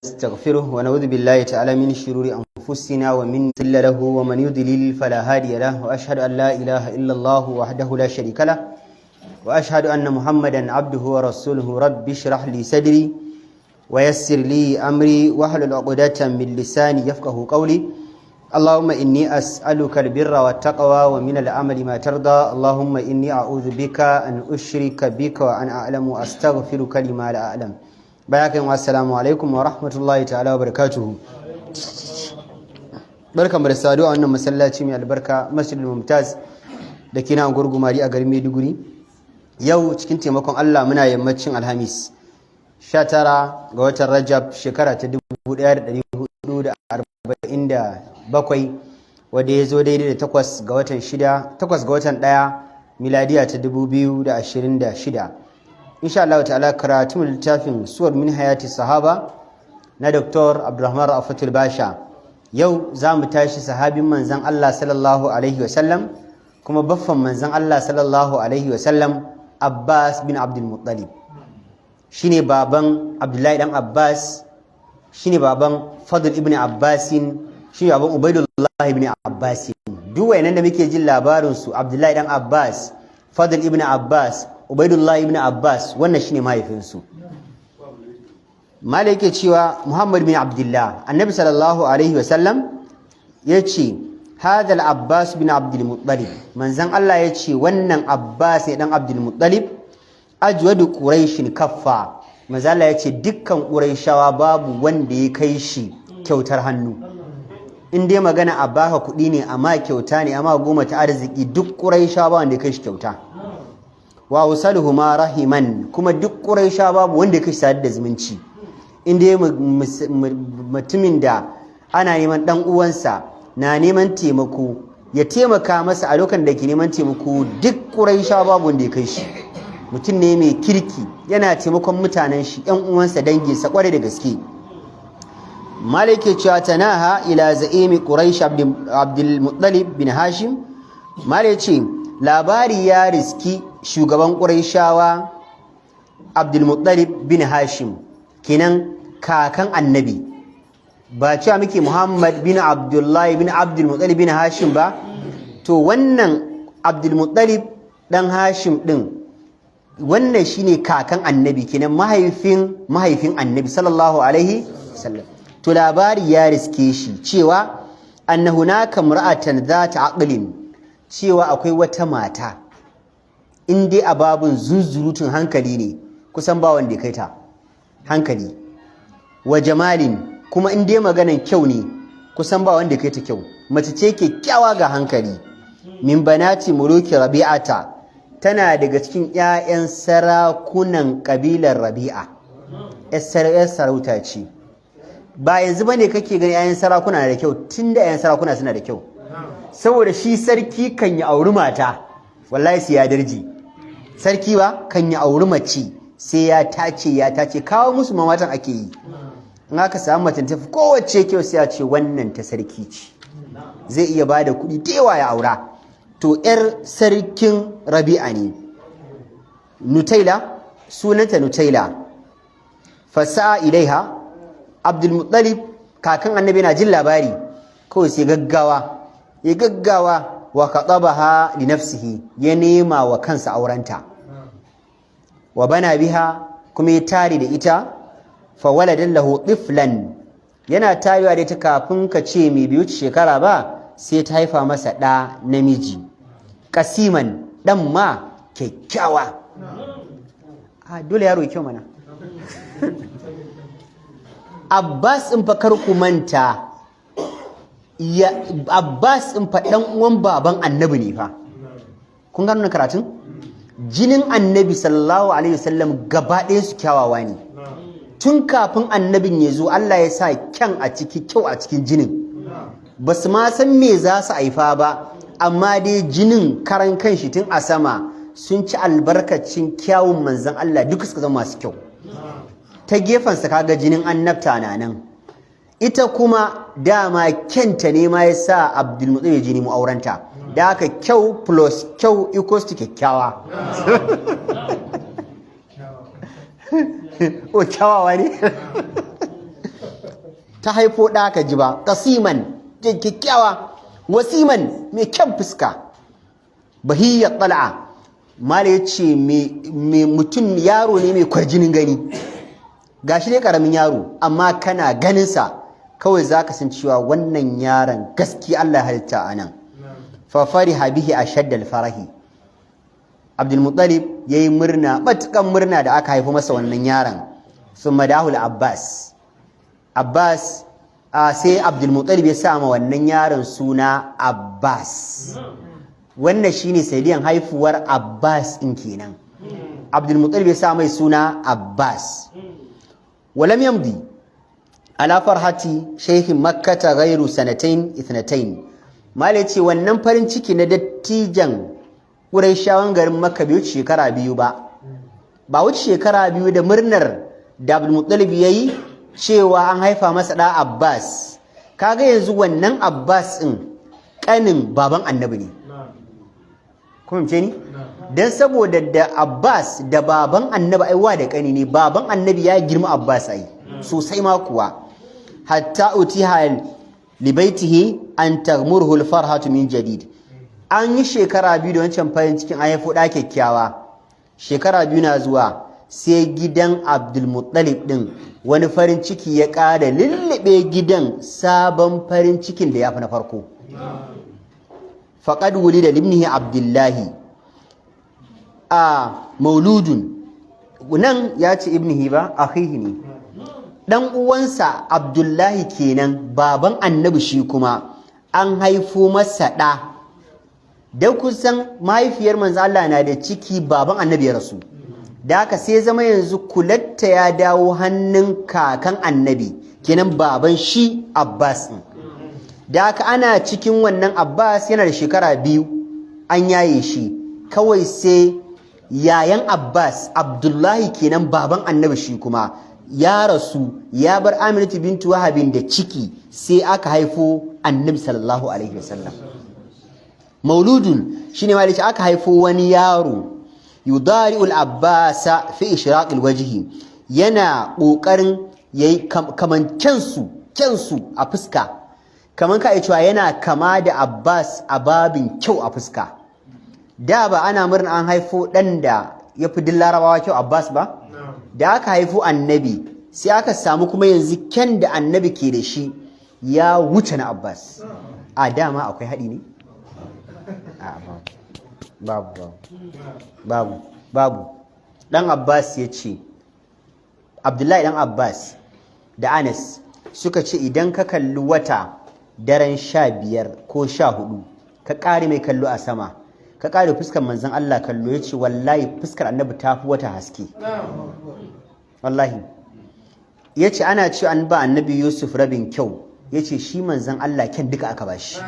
نستغفره ونعوذ بالله تعالى من شرور أنفسنا ومن ضل له ومن يضلل فلا هادي له وأشهد أن لا إله إلا الله وحده لا شريك له وأشهد أن محمدا عبده ورسوله رب اشرح لي صدري ويسر لي أمري واحلل عقدة من لساني يفقه قولي اللهم إني أسألك البر والتقوى ومن العمل ما ترضى اللهم إني أعوذ بك أن أشرك بك وأنا أعلم وأستغفرك لما لا أعلم bayakan assalamu alaikum wa rahmatullahi ta'ala wa barakatuhu barkamu da saduwa a wannan masallaci mai albarka Masjidul Mumtaz da ke nan gurgumari a garin Maiduguri yau cikin taimakon Allah muna yammacin Alhamis 19 ga watan Rajab shekara ta 1447 wanda ya zo daidai da 8 ga watan 1 miladiya ta 2026 insha Allah ta'ala karatun littafin suwar min hayati sahaba na Dr. Abdulrahman Rafatul Basha yau za mu tashi sahabin manzan Allah sallallahu alaihi wasallam kuma baffan manzan Allah sallallahu alaihi wasallam Abbas bin Abdul Muttalib shine baban Abdullahi dan Abbas shine baban Fadl ibn Abbasin shine baban Ubaidullah ibn Abbasin duk wayannan da muke jin labarin su Abdullahi dan Abbas Fadl ibn Abbas Ubaidullah ibn Abbas wannan shine mahaifinsu. Malai yake cewa Muhammad bin Abdullah Annabi sallallahu alaihi wasallam yace hadha al-Abbas bin Abdul Muttalib manzon Allah yace wannan Abbas ne dan Abdul Muttalib ajwadu quraishin kaffa manzon Allah yace dukkan quraishawa babu wanda ya kai shi kyautar hannu in dai magana a baka kuɗi ne amma kyauta ne amma goma ta arziki duk quraishawa ba wanda ya kai shi kyauta wa usaluhuma rahiman kuma duk quraisha babu wanda yake sadar da zumunci inda mutumin da ana neman dan uwansa na neman taimako ya taimaka masa a lokacin da ke neman taimako duk quraisha babu wanda yake shi mutum ne mai kirki yana taimakon mutanen shi ɗan uwansa danginsa kware da gaske malike cewa tanaha ila za'imi quraish abdul muttalib bin hashim malike labari ya riski shugaban ƙurayshawa Abdulmuttalib bin Hashim kenan kakan annabi ba cewa muke Muhammad bin Abdullahi bin Abdulmuttalib bin Hashim ba to wannan Abdulmuttalib dan Hashim din wannan shine kakan annabi kenan mahaifin annabi sallallahu alaihi wasallam to labari ya riske shi cewa anna hunaka mar'atan zata aqlin cewa akwai wata mata in dai a babun zunzurutun hankali ne kusan ba wanda ya kai ta hankali wa jamalin kuma in dai maganan kyau ne kusan ba wanda ya kai ta kyau mace ce kyakkyawa ga hankali min banati muluki rabi'ata tana daga cikin ƴaƴan sarakunan kabilar rabi'a ƴar sarauta ce ba yanzu bane kake ganin ƴaƴan sarakuna da kyau tunda ƴaƴan sarakuna suna da kyau saboda shi sarki kan yi auri mata wallahi sai ya darji sarki ba kan yi auri mace sai ya tace kawo musu mamatan ake yi in aka samu mace tafi kowace kyau sai ya ce wannan ta sarki ce zai iya bada kuɗi da yawa ya aura to yar sarkin rabi'a ne nutaila sunanta nutaila fasa ilaiha abdul muttalib kakan annabi na jin labari kawai sai gaggawa wa khatabaha li nafsihi ya nema wa kansa aurenta wa bana biha kuma ya tare da ita fa waladan lahu tiflan yana tarewa da ita kafin ka ce mai biyu shekara ba sai ta haifa masa da namiji kasiman dan ma kyakkyawa dole yaro kyau mana Abbas in fa kar ku manta Abbas in faɗan uwan baban annabi ne fa kun gano karatun jinin annabi sallallahu alaihi wasallam gaba ɗaya su kyawawa ne tun kafin annabin ya zo Allah ya sa kyau a cikin jinin ba su ma san me za su haifa ba amma dai jinin karan kanshi tun a sama sun ci albarkacin kyawun manzon Allah duka suka zama masu kyau ta gefensa kaga jinin annabta na nan ita kuma dama kyanta ne ma ya sa Abdulmuttalib ya jini mu aurenta da haka kyau plus kyau equals to kyakkyawa o kyawawa ne ta haifo ɗa ka ji ba qasiman kyakkyawa wasiman mai kyan fuska bahiyya tal'a mala yace me mutum yaro ne mai kwarjinin gani gashi ne karamin yaro amma kana ganin sa kawai zaka san cewa wannan yaron gaskiya Allah ya halitta anan fa fariha bihi ashadda al-farahi Abdul Muttalib yayi murna matukan murna da aka haifa masa wannan yaron summa dahul Abbas sai Abdul Muttalib ya sa ma wannan yaron suna Abbas wannan shine saidiyan haifuwar Abbas din kenan Abdul Muttalib ya sa mai suna Abbas walam yamdi ala farhati shaykhin makkah ghayru sanatayn ithnatayn malai ce wannan farin ciki na dattijan Qurayshawan garin Makka bai wuce shekara biyu ba wuce shekara biyu da murnar da Abdul Muttalib yayi cewa an haifa masa da Abbas kaga yanzu wannan Abbas din kanin baban Annabi ne kuma ce ni dan saboda da Abbas da baban Annabi aiwa da kani ne baban Annabi ya girma Abbas ai sosai ma kuwa hatta utiha li baitihi an taghmurhu al farhatu min jadid an yi shekara biyu da wancan farin cikin an haifo da kyakkyawa shekara biyu na zuwa sai gidan Abdul Muttalib din wani farin ciki ya ƙara lullube gidan sabon farin cikin da ya fi na farko faqad wulida libnihi Abdullahi a mauludun nan ya ce ibnihi ba akhihi ne dan uwansa Abdullahi kenan baban Annabi shi kuma an haifo masa da kusan mahaifiyar manzo Allah na da ciki baban Annabi ya rasu da haka sai zama yanzu kulatta ya dawo hannun kakan Annabi kenan baban shi Abbas din da haka ana cikin wannan Abbas yana da shekara biyu an yaye shi kawai sai yayan Abbas Abdullahi kenan baban Annabi shi kuma ya rasu ya bar Aminatu bintu Wahabin da ciki sai aka haifo Annabi sallallahu alaihi wasallam mauludun shine ma da aka haifo wani yaro yudari'ul Abbas fi ishraqil wajhi yana kokarin yayi kaman kyansu a fuska kaman ka cewa yana kama da Abbas a babin kyau a fuska da ba ana murna an haifo dan da yafi din Larabawa kyau Abbas ba da aka haifo Annabi sai aka samu kuma yanzu kyan da Annabi ke da shi ya wuce na Abbas a dama akwai haɗi ne babu dan Abbas ya ce Abdullahi dan Abbas da Anas suka ce idan ka kalli wata daren 15 ko 14 ka ƙare mai kallo a sama ka ƙare fuskar manzon Allah kallo ya ce wallahi fuskar Annabi ta fi wata haske wallahi ya ce ana ce an ba Annabi Yusuf rabin kyau ya ce shi manzon Allah kyan duka aka bashi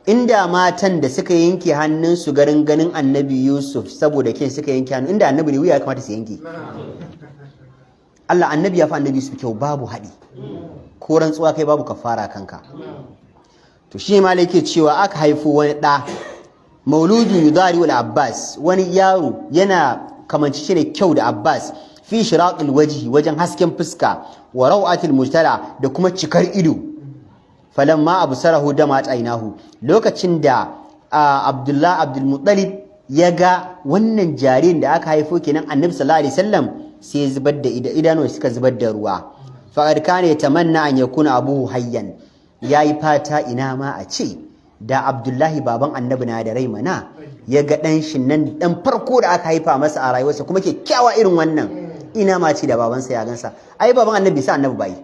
inda matan da suka yanke hannunsu garin ganin Annabi Yusuf saboda kyan suka yanke hannu inda Annabi ne wuya ya kamata su yanke Allah Annabi ya fi Annabi Yusuf kyau babu haɗi ko rantsuwa kai babu kafara kanka to shi ma yake cewa aka haifo wani ɗa mauludu yudari wal Abbas wani yaro yana kamanci ne kyau da Abbas fi shiraqil wajhi wajen hasken fuska wa rawatil mujtala da kuma cikar ido falamma absarahu dama ainahu lokacin da Abdul Muttalib ya ga wannan jaririn da aka haifo kenan Annabi sallallahu alaihi wasallam sai zubar da idanu suka zubar da ruwa faqad kana yatamanna an yakuna abuhu hayyan yayi fata ina ma a ce da Abdullahi baban Annabi na da rai mana ya ga dan shin nan dan farko da aka haifa masa a rayuwarsa kuma kyakkyawa irin wannan ina ma ce da babansa ya gansa ai baban Annabi sai Annabi bai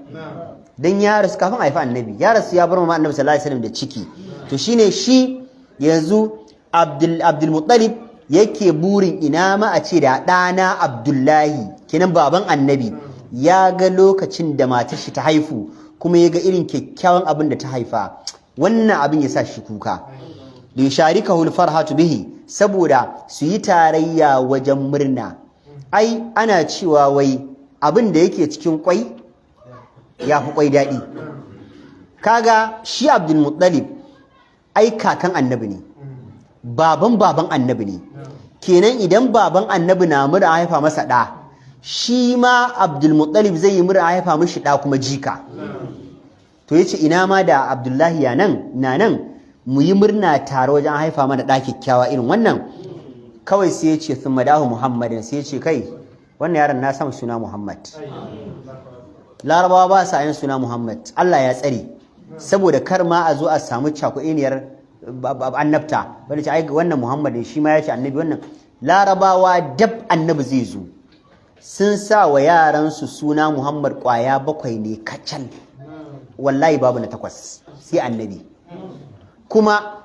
dan ya rasu kafin haifa Annabi ya rasu ya bar mama Annabi sallallahu alaihi wasallam da ciki to shine shi yanzu Abdul Muttalib yake burin ina ma a ce da ɗana Abdullahi kenan baban Annabi ya ga lokacin da matar shi ta haifu kuma ya ga irin kyakkyawan abin da ta haifa wannan abin ya sa shi kuka da yusharikahu al-farhatu bihi saboda su yi tarayya wajen murna ai ana cewa wai abin da yake cikin kwai ya fi kwai daɗi kaga shi Abdul Muttalib ai kakan Annabi ne baban Annabi ne kenan idan baban Annabi na mura haifa masa ɗa shi ma Abdul Muttalib zai yi mura haifa mishi ɗa kuma jika to yace ina ma da Abdullahi na nan mu yi murna tare wajen haifa mana ɗa kyakkyawa irin wannan. Kawai sai yace thumma dahu Muhammadin, sai yace kai wannan yaron na samu suna Muhammad. Larabawa ba sa yin suna Muhammad, Allah ya tsare, saboda kar ma a zo a samu cakuɗiniyar annabta bane ce ai wannan Muhammad ne shi ma ya ce annabi. Wannan Larabawa dab annabi zai zo sun sa wa yaransu suna Muhammad kwaya 7 ne kacal, wallahi babu na 8 sai annabi. Kuma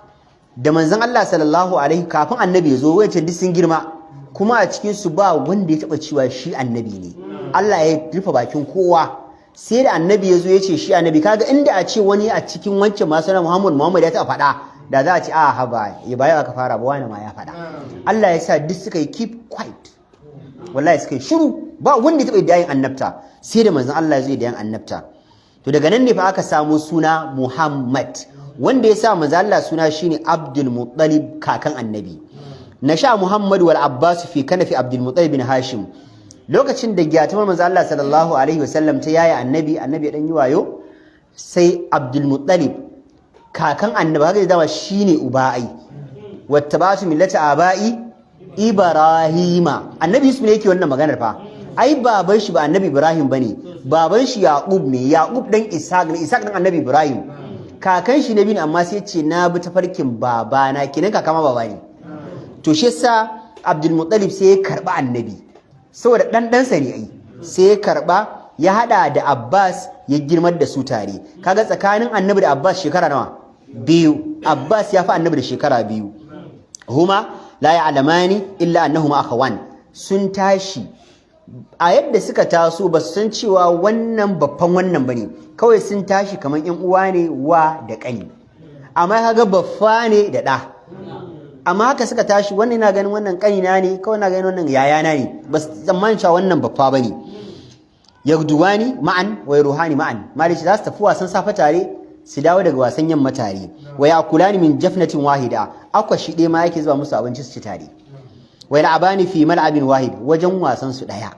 da manzon Allah sallallahu alaihi kafin annabi ya zo wace duk sun girma, kuma a cikin su ba wanda ya taba cewa shi annabi ne. Allah ya rufe bakin kowa sai da annabi ya zo ya ce shi annabi. Kaga inda a ce wani a cikin wancan masu na Muhammad ya taɓa faɗa, da za a ce a haba ya baya aka fara ba wani ma ya faɗa. Allah ya sa duk suka yi keep quiet, wallahi suka yi shiru, ba wanda ya taɓa dayin annabta sai da manzon Allah ya zo da dayin annabta. To daga nan ne fa aka samu suna Muhammad. Wanda ya sa manzon Allah suna shine Abdul Muttalib, kakan annabi. Nasha Muhammad wal Abbas fi kanafi Abdul Muttalib bin Hashim. Lokacin da gyatumar manzo Allah sallallahu alaihi wasallam ta yaya annabi ya dan yi wayo, sai Abdul Muttalib kakan annabi haka dama shine uba ai, wattabatu millata abai Ibrahima. Annabi Yusuf ne yake wannan maganar fa, ai baban shi ba annabi Ibrahim bane, baban shi Yaqub ne, Yaqub dan Ishaq ne, Ishaq dan annabi Ibrahim. Kakan shi nabi ne, amma sai ya ce na bi tafarkin babana, kinan kaka ma baba ne. To shi yasa Abdul Muttalib sai ya karba annabi, saboda ɗanɗansa ne ai, sai ya karɓa ya haɗa da Abbas ya girmar da su tare. Kaga tsakanin annabi da Abbas shekara nawa? 2. Abbas ya fi annabi da shekara 2. Huma la ya'lamani illa annahuma akhawan. Sun tashi a yadda suka taso ba su san cewa wannan babban wannan bane, kawai sun tashi kamar ƴan uwa ne, wa da ƙani. Amma kaga baffa ne da ɗa, amma haka suka tashi, wannan na ganin wannan kanina ne, kawai na ganin wannan yayana ne, ba su tsammanin cewa wannan babba bane. Yagduwani ma'an wa ruhani ma'an, malici za su tafi wasan safa tare su dawo daga wasan yamma tare. Wa yakulani min jafnatin wahida, akwa shi ɗaya ma yake zuba musu abinci su ci tare. Wa yal'abani fi mal'abin wahid, wajen wasan su daya.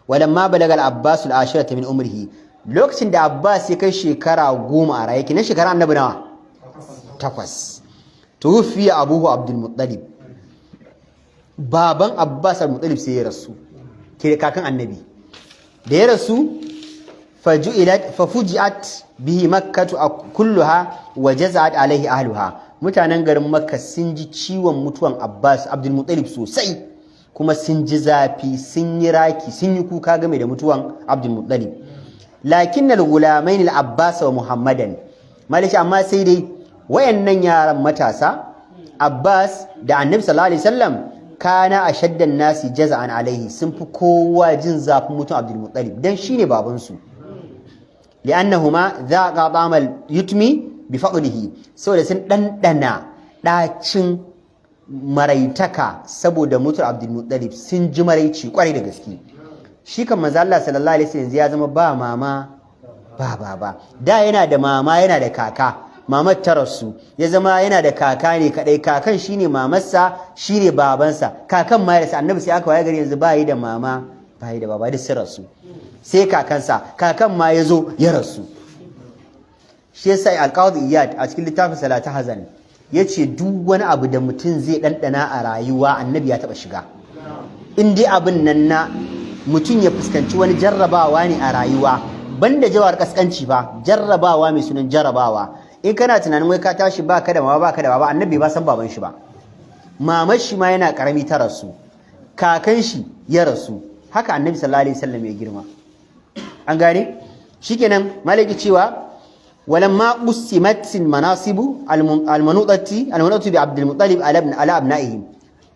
Walamma balagal Abbas al-ashirata min umrihi, lokacin da Abbas ya kai shekara 10 a raye, kinan shekara annabi nawa? 8. Tuwfiya abuhu Abdul Muttalib, baban Abbas al-Muttalib sai ya rasu, ke kakan annabi. Da ya rasu fafuji'at bihi makkatu kulluha wa jaza'at alaihi ahluha. Mutanen garin Makka sun ji ciwon mutuwan Abbas Abdul Muttalib sosai, kuma sun ji zafi, sun yi raki, sun yi kuka game da mutuwan Abdul Muttalib. Lakinnal gulamain al-Abbas wa Muhammadan, malishi amma sai dai wayannan yaran matasa Abbas da Annabi sallallahu alaihi wasallam kana ashaddan nasi jaza'an alaihi, sun fi kowa jin zafin mutum Abdul Muttalib dan shine baban su. Li'annahuma dhaqa ta'amal yutmi bi fadlihi, saboda sun dandana dacin maraitaka saboda mutum Abdul Muttalib, sun ji maraici kwarai da gaske. Shi kan manzo Allah sallallahu alaihi wasallam ya zama ba mama ba baba. Da yana da mama yana da kaka, mamar ta rasu, ya zama yana da kaka ne kadai, kakan shine mamarsa shine babansa, kakan ma ya rasu. Annabi sai aka waye gari yanzu ba yi da mama ba yi da baba, duk sun rasu, sai kakansa, kakan ma ya zo ya rasu. Shi yasa Al-Qadi Iyad a cikin littafin Salatu Hazan yace duk wani abu da mutum zai dandana a rayuwa annabi ya taba shiga. In dai abin nan na mutum ya fuskanci wani jarrabawa ne a rayuwa, banda jawar kaskanci ba, jarrabawa mai sunan jarrabawa. In kana tunanin wai ka tashi baka da mama baka da baba, annabi ba san baban shi ba, mamar shi ma yana karami ta rasu, kakan shi ya rasu, haka annabi sallallahu alaihi wasallam ya girma. An gane? Shikenan malaki cewa walamma usimat manasibu almanudati bi Abdul Muttalib ala abnaihim.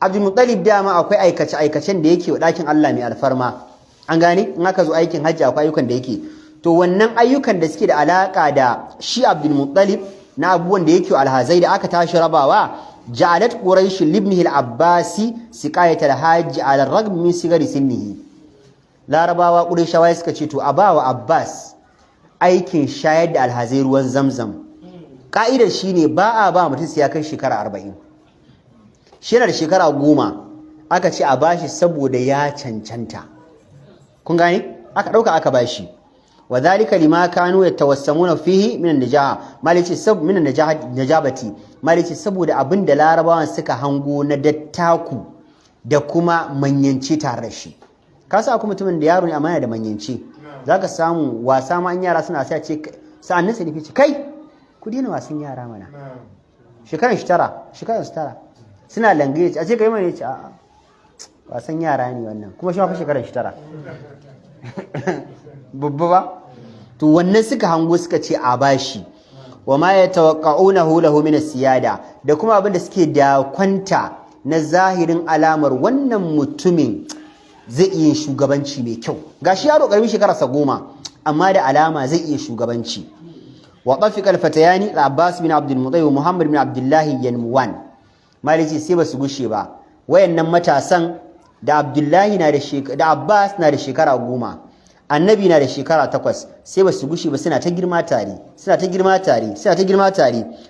Abdul Muttalib dama akwai aikace aikacen da yake wa dakin Allah mai alfarma. An gane? In aka zo aikin hajji akwai ayyukan da yake, to wannan ayyukan da suke da alaka da shi Abdul Muttalib na abubuwan da yake alhazai da aka tashi rabawa, ja'alat quraish libnihi al-abbasi siqayat al-hajj ala ar-ragm min sigari sinnihi. Larabawa qurayshawa suka ce to a bawa Abbas aikin shayar da alhazai ruwan Zamzam. Ka'idar shine ba a ba mutum sai ya kai shekara 40. Shi da shekara 10 aka ce a bashi saboda ya cancanta. Kun gane? Aka dauka aka bashi. wa dhalika lima kanu yatawassamuna fihi min an-najaha malici sab min an-najabati malici saboda abinda larabawan suka hango na dattaku da kuma manyanci tare da shi ka sa kuma mutumin da yaro ne amma yana da manyanci zaka samu wasa ma an yara suna sai ce sa'annin sai ce kai ku dina wasan yara mana shekaran shi tara suna langaye a ce kai mai ce a'a wasan yara ne wannan kuma shi ma fa shekaran shi tara babba ba to wannan suka hango suka ce a bashi wa ma yatawaqqa'unahu lahu min as-siyada da kuma abin da suke da kwanta na zahirin alamar wannan mutumin zai iya shugabanci mai kyau gashi yaro karmi shekararsa 10 amma da alama zai iya shugabanci wa tafiqa al-fatayani al-Abbas bin Abdul Muttalib wa Muhammad bin Abdullah Yanmuwan maliki sai basu gushe ba wayannan matasan da Abdullahi na da da Abbas na da shekara 10 annabi na da shekara 8 sai basu gushe ba suna ta girma tare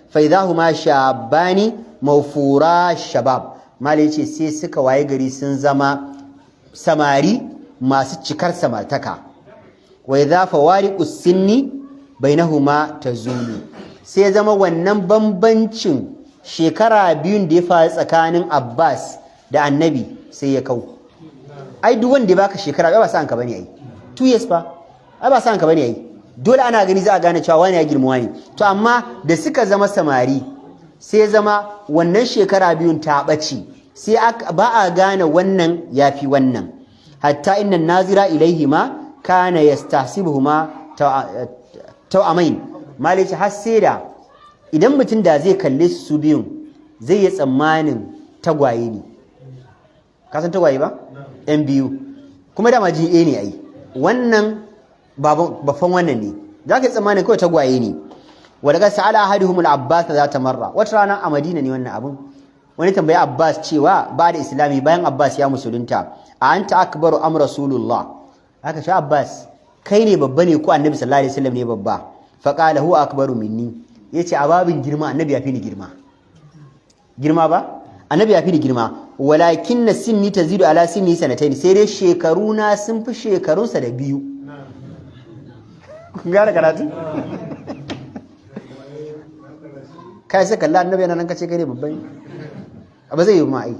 fa idahuma shabani mawfura shabab maliki sai suka waye gari sun zama samari masu cikar samartaka wa idha fawariqus sinni bainahuma tazulu sai zama wannan bambancin shekara biyun da ya faru tsakanin Abbas da Annabi sai ya kau ai duk wanda ya baka shekara ba sa anka bane ai 2 years fa ai ba sa anka bane ai dole ana gani za a gane cewa wani ya girma wani to amma da suka zama samari sai zama wannan shekara biyun ta bace sai ba a gane wannan yafi wannan hatta innan nazira ilaihima kana yastahsibuhuma tawamain malici har sai da idan mutum da zai kalle su biyun zai yi tsammanin tagwaye ne ka san tagwaye ba yan biyu kuma da maji ne ai wannan babban wannan ne za ka yi tsammanin kawai tagwaye ne wadda sa'ala ahaduhum al-abbas za ta marra wata rana a madina ne wannan abun wani tambaya Abbas cewa ba da islami bayan Abbas ya musulunta a anta akbaru am rasulullah haka shi Abbas kai ne babba ne ko annabi sallallahu alaihi wasallam ne babba fa qala huwa akbaru minni yace a babin girma annabi ya fi ni girma ba annabi ya fi ni girma walakin sinni tazidu ala sinni sanatayn sai dai shekaruna sun fi shekarunsa da 2 kun gane karatu kai sai kalla annabi yana nan kace kai ne babba ne ba zai yi ma ai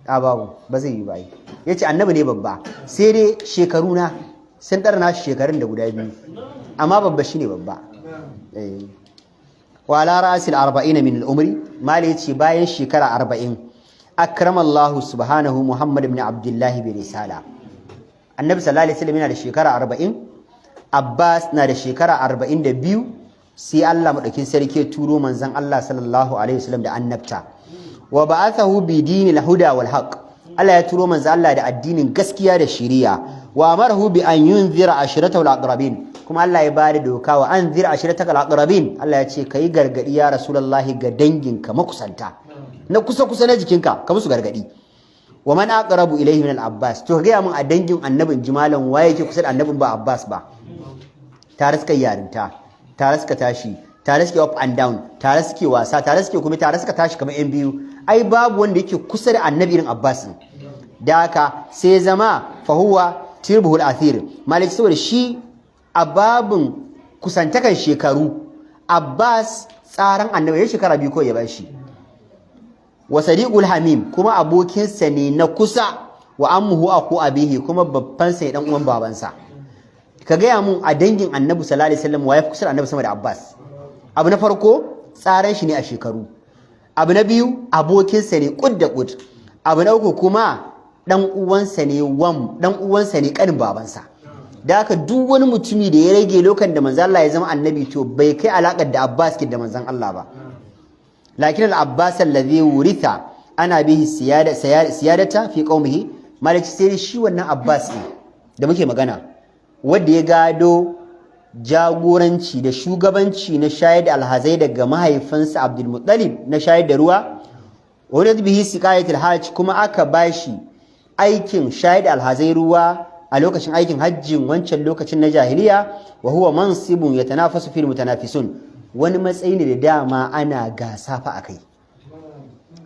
a babu ba zai yi ba ai yace annabi ne babba sai dai shekaruna sun darna shekarun da guda 2 amma babba shine babba wa ala ra'sil 40 min al-umri mali yace bayan shekara 40 akrama Allah subhanahu Muhammad ibn Abdullah bi risala annabi sallallahu alaihi wasallam yana da shekara 40 Abbas na da shekara 42 sai Allah madaukin sarki turo manzon Allah sallallahu alaihi wasallam da annabta wa ba'athahu bi dinil huda wal haqq Allah ya turo manzo Allah da addinin gaskiya da shari'a wa amarahu bi an yunzira ashratahu al-aqrabin kuma Allah ya bada doka wa anzir ashrataka al-aqrabin Allah ya ce kai gargadi ya rasulullahi ga danginka makusanta na kusa na jikinka ka musu gargadi wa man aqrabu ilayhi min al-abbas to ga mun a dangin annabin jimalan waye yake kusa da annabin ba Abbas ba tare suka yarinta tare suka tashi tare suke up and down tare suke wasa tare suke kuma tare suka tashi kamar yan biyu ai babu wanda yake kusa da annabi irin Abbas da haka sai zama fahuwa tirbuhul athir malik saboda shi a babin kusantakan shekaru Abbas tsaran annabi ya shekara 2 ko ya bashi wa sadiqul hamim kuma abokinsa ne na kusa wa ammuhu aku abihi kuma babban sa dan uwan babansa ka gaya mun a dangin annabi sallallahu alaihi wasallam waye kusa da annabi sama da Abbas abu na farko tsaran shi ne a shekaru abu na biyu abokinsa ne kud da kud abu na uku kuma dan uwansa ne kanin babansa da haka duk wani mutumi da ya rage lokacin da manzon Allah ya zama annabi to bai kai alakar da Abbas ke da manzon Allah ba lakin al-Abbas alladhi wuritha ana bihi siyadata fi qaumihi malaki sai shi wannan Abbas ne da muke magana wanda ya gado jagoranci da shugabanci na shayar da alhazai daga mahaifinsa Abdul Muttalib na shayar da ruwa wadda bihi siqayatul hajj kuma aka bashi aikin shayar da alhazai ruwa a lokacin aikin hajjin wancan lokacin na jahiliya wa huwa mansibun yatanafasu fil mutanafisun wani matsayi ne da dama ana gasa fa akai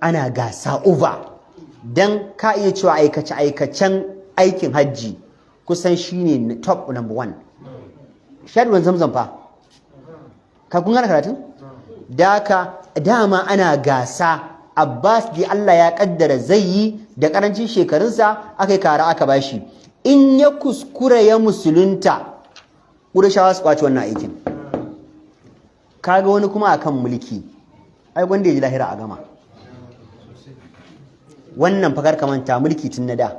ana gasa over dan ka iya cewa aikacen aikin hajji kusan shine top number 1 sha ruwan zamzam fa ka kun gane karatun dama ana gasa Abbas dai Allah ya kaddara zai yi da karancin shekarunsa aka yi kara aka bashi in ya kuskura ya musulunta Qurayshawa su kwaci wannan aikin kaga wani kuma akan mulki ai gwanda ya ji lahira a gama wannan fakar kamanta mulki tun na da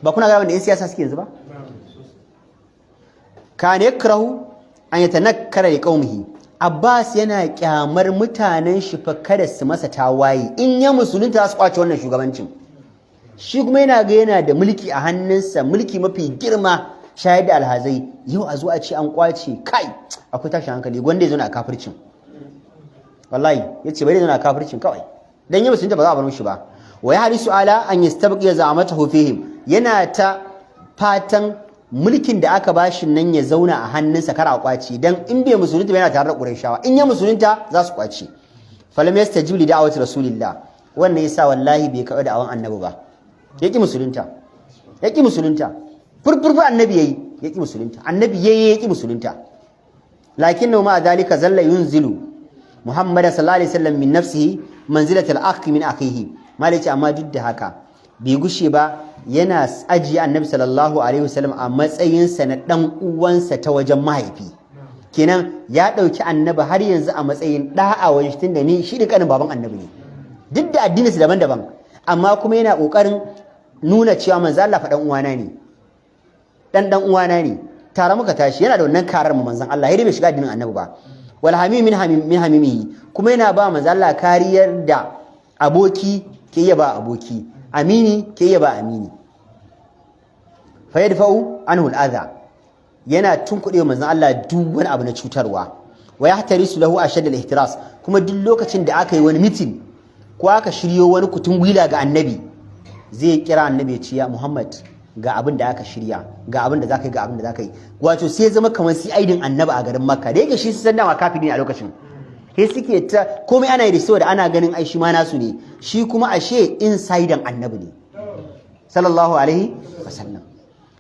ba kuna ga wanda yan siyasa suke yanzu ba kana yakrahu an yatanakkara li qaumihi Abbas yana kyamar mutanen shi fa kada su masa tawaye in ya musulunta su kwace wannan shugabancin shi kuma yana ga yana da mulki a hannunsa mulki mafi girma shayar da alhazai yau a zo a ce an kwace kai akwai tashin hankali gwanda ya zo na kafircin wallahi yace bari ya zo na kafircin kawai dan ya musulunta ba za a bar mishi ba wa ya harisu ala an yastabqi za'amatahu fihim yana ta fatan mulkin da aka bashi nan ya zauna a hannunsa kar a kwace dan in bai musulunta ba yana tare da Qurayshawa in ya musulunta za su kwace falam yastajib li da'wati rasulillah wannan yasa wallahi bai kawo da'awan annabi ba yaki musulunta furfurfu annabi yayi yaki musulunta annabi yayi yaki musulunta lakinnahu ma zalika zalla yunzilu muhammad sallallahu alaihi wasallam min nafsihi manzilatal akhi min akhihi malici amma duk da haka bai gushe ba yana ajiye annabi sallallahu alaihi wasallam a matsayinsa na dan uwansa ta wajen mahaifi kenan ya dauki annabi har yanzu a matsayin da'a wajen shi tunda ni shi da kanin baban annabi ne duk da addinin su daban-daban amma kuma yana kokarin nuna cewa manzo Allah fa dan uwana ne dan uwana ne tare muka tashi yana da wannan karar mu manzon Allah sai dai bai shiga addinin annabi ba wal hamim min hamimihi kuma yana ba manzo Allah kariyar da aboki ke yaba aboki amini ke yaba amini fa yadfa'u anhu al-adha yana tunkuɗe manzon Allah duk wani abu na cutarwa wa yahtarisu lahu ashad al-ihtiras kuma duk lokacin da aka yi wani meeting ko aka shiryo wani kutungwila ga annabi zai kira annabi ya ce ya Muhammad ga abin da aka shirya ga abin da zaka yi ga abin da zaka yi wato sai zama kamar aidin annabi a garin Makka da yake shi su san dama kafiri ne a lokacin sai suke ta komai ana yi da saboda ana ganin ai shi ma nasu ne shi kuma ashe insaidan annabi ne sallallahu alaihi wasallam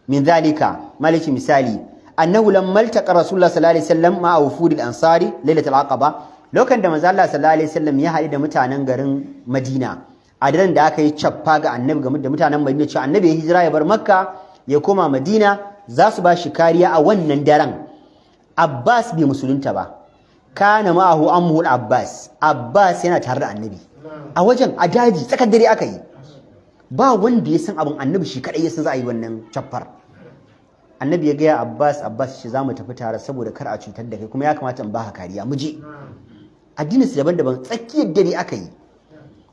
min zalika maliki misali annahu lamma altaqa rasulullah sallallahu alaihi wasallam ma wufudil ansari lailatul aqaba lokacin da manzo Allah sallallahu alaihi wasallam ya haɗu da mutanen garin Madina a daren da aka yi cappa ga annabi game da mutanen Madina cewa annabi ya hijira ya bar Makka ya koma Madina za su ba shi kariya a wannan daren Abbas bai musulunta ba kana ma'ahu ammu Abbas yana tare da annabi a wajen a daji tsakar dare aka yi ba wanda ya san abin annabi shi kadai ya san za a yi wannan cappar annabi ya gaya Abbas shi za mu tafi tare saboda kar a cutar da kai kuma ya kamata in baka kariya mu je addinin su daban-daban tsakiyar dare aka yi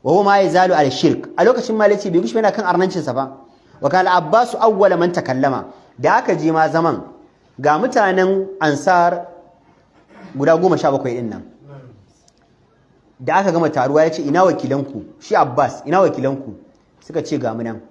wa huwa ma yazalu al shirk a lokacin malaci bai gushi yana kan arnancin sa ba wa kana Abbas awwala man takallama da aka je ma zaman ga mutanen ansar guda 17 din nan da aka gama taruwa ya ce ina wakilanku shi Abbas ina wakilanku suka ce ga mu nan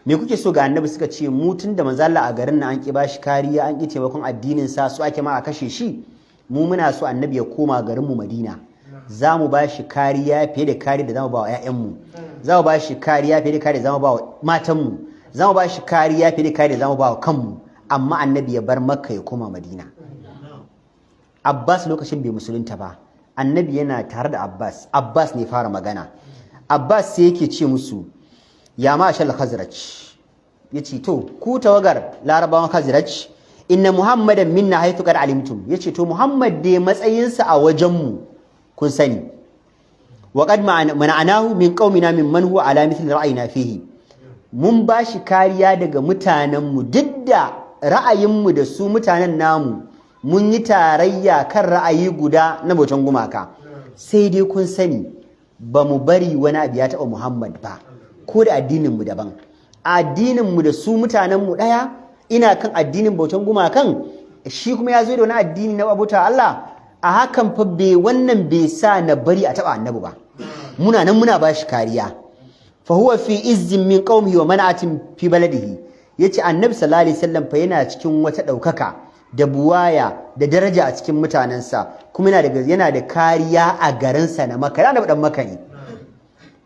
me kuke so ga annabi suka ce mu tun da manzo Allah a garin nan an ki bashi kariya an ki taimakon addinin sa su ake ma a kashe shi mu muna so annabi ya koma garin mu Madina za mu bashi kariya fiye da kariya da zamu ba wa ƴaƴan mu za mu bashi kariya fiye da kariya da zamu ba wa matan mu za mu bashi kariya fiye da kariya da zamu ba wa kanmu amma annabi ya bar Makka ya koma Madina Abbas lokacin bai musulunta ba annabi yana tare da Abbas ne fara magana Abbas sai yake ce musu ya ma shal khazraj yace to ku tawagar larabawan khazraj inna muhammadan minna haythu qad alimtum yace to muhammad dai matsayinsa a wajen mu kun sani wa qad mana'anahu min qaumina mimman huwa ala mithli ra'ayina fihi mun bashi kariya daga mutanen mu duk da ra'ayin mu da su mutanen namu mun yi tarayya kan ra'ayi guda na bautan gumaka sai dai kun sani ba mu bari wani abu ya taɓa muhammad ba ko da addininmu daban addininmu da su mutanenmu ɗaya ina kan addinin bautan gumakan shi kuma ya zo da wani addini na abuta Allah a hakan fa wannan bai sa na bari a taɓa annabi ba muna nan muna ba shi kariya fa huwa fi izzin min qaumihi wa man'atin fi baladihi yace annabi sallallahu alaihi wasallam fa yana cikin wata ɗaukaka da buwaya da daraja a cikin mutanensa kuma yana da kariya a garinsa na Makka yana da dan Makka ne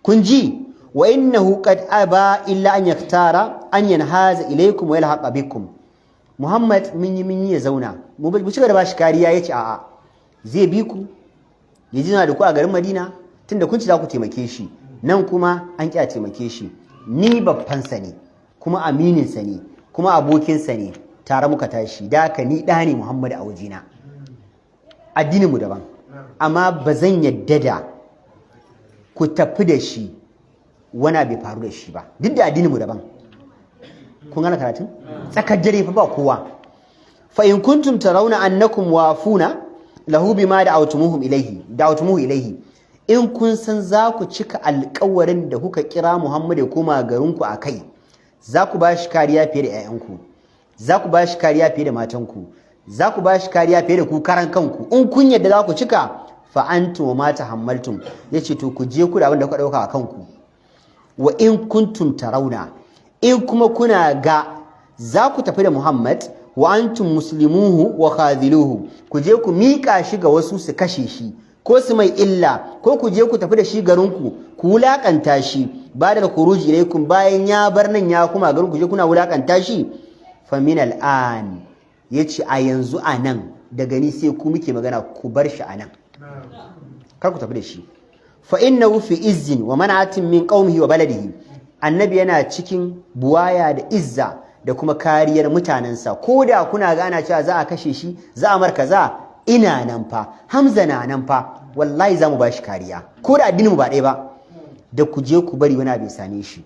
kun ji wa innahu qad aba illa an yaktara an yanhaza ilaykum wa yalhaqa bikum Muhammad mun yi ya zauna mu ci gaba da bashi kariya yace a'a zai bi ku ya jina da ku a garin Madina tunda kun ci za ku taimake shi nan kuma an ƙi a taimake shi ni babbansa ne kuma amininsa ne kuma abokinsa ne tare muka tashi da haka ni ɗa ne Muhammad a wajena addininmu daban amma ba zan yadda da ku tafi da shi wana bai faru da shi ba duk da addininmu daban kun gane karatun tsakar dare fa ba kowa fa in kuntum tarawna annakum wafuna lahu bima da'awtumuhu ilayhi in kun san za ku cika alƙawarin da kuka kira Muhammad ya koma garinku a kai za ku ba shi kariya fiye da 'ya'yanku za ku ba shi kariya fiye da matanku za ku ba shi kariya fiye da ku karan kanku in kun yadda za ku cika fa antum wa ma tahammaltum yace to ku je ku da abin da kuka dauka a kanku wa in kuntum tarawna in kuma kuna ga za ku tafi da Muhammad wa antum muslimuhu wa khadhiluhu ku je ku mika shi ga wasu su kashe shi ko su mai illa ko ku je ku tafi da shi garinku ku wulakanta shi ba da khuruji ilaikum bayan ya bar nan ya kuma garinku je kuna wulakanta shi fa min al'an yace a yanzu anan daga ni sai ku muke magana ku bar shi anan kar ku tafi da shi fa innahu fi izzin wa man'atin min qaumihi wa baladihi annabi yana cikin buwaya da izza da kuma kariyar mutanensa ko da kuna ga ana cewa za a kashe shi za a markaza ina nan fa Hamza na nan fa wallahi za mu ba shi kariya ko da addinin mu ba ɗaya ba da ku je ku bari wani bai same shi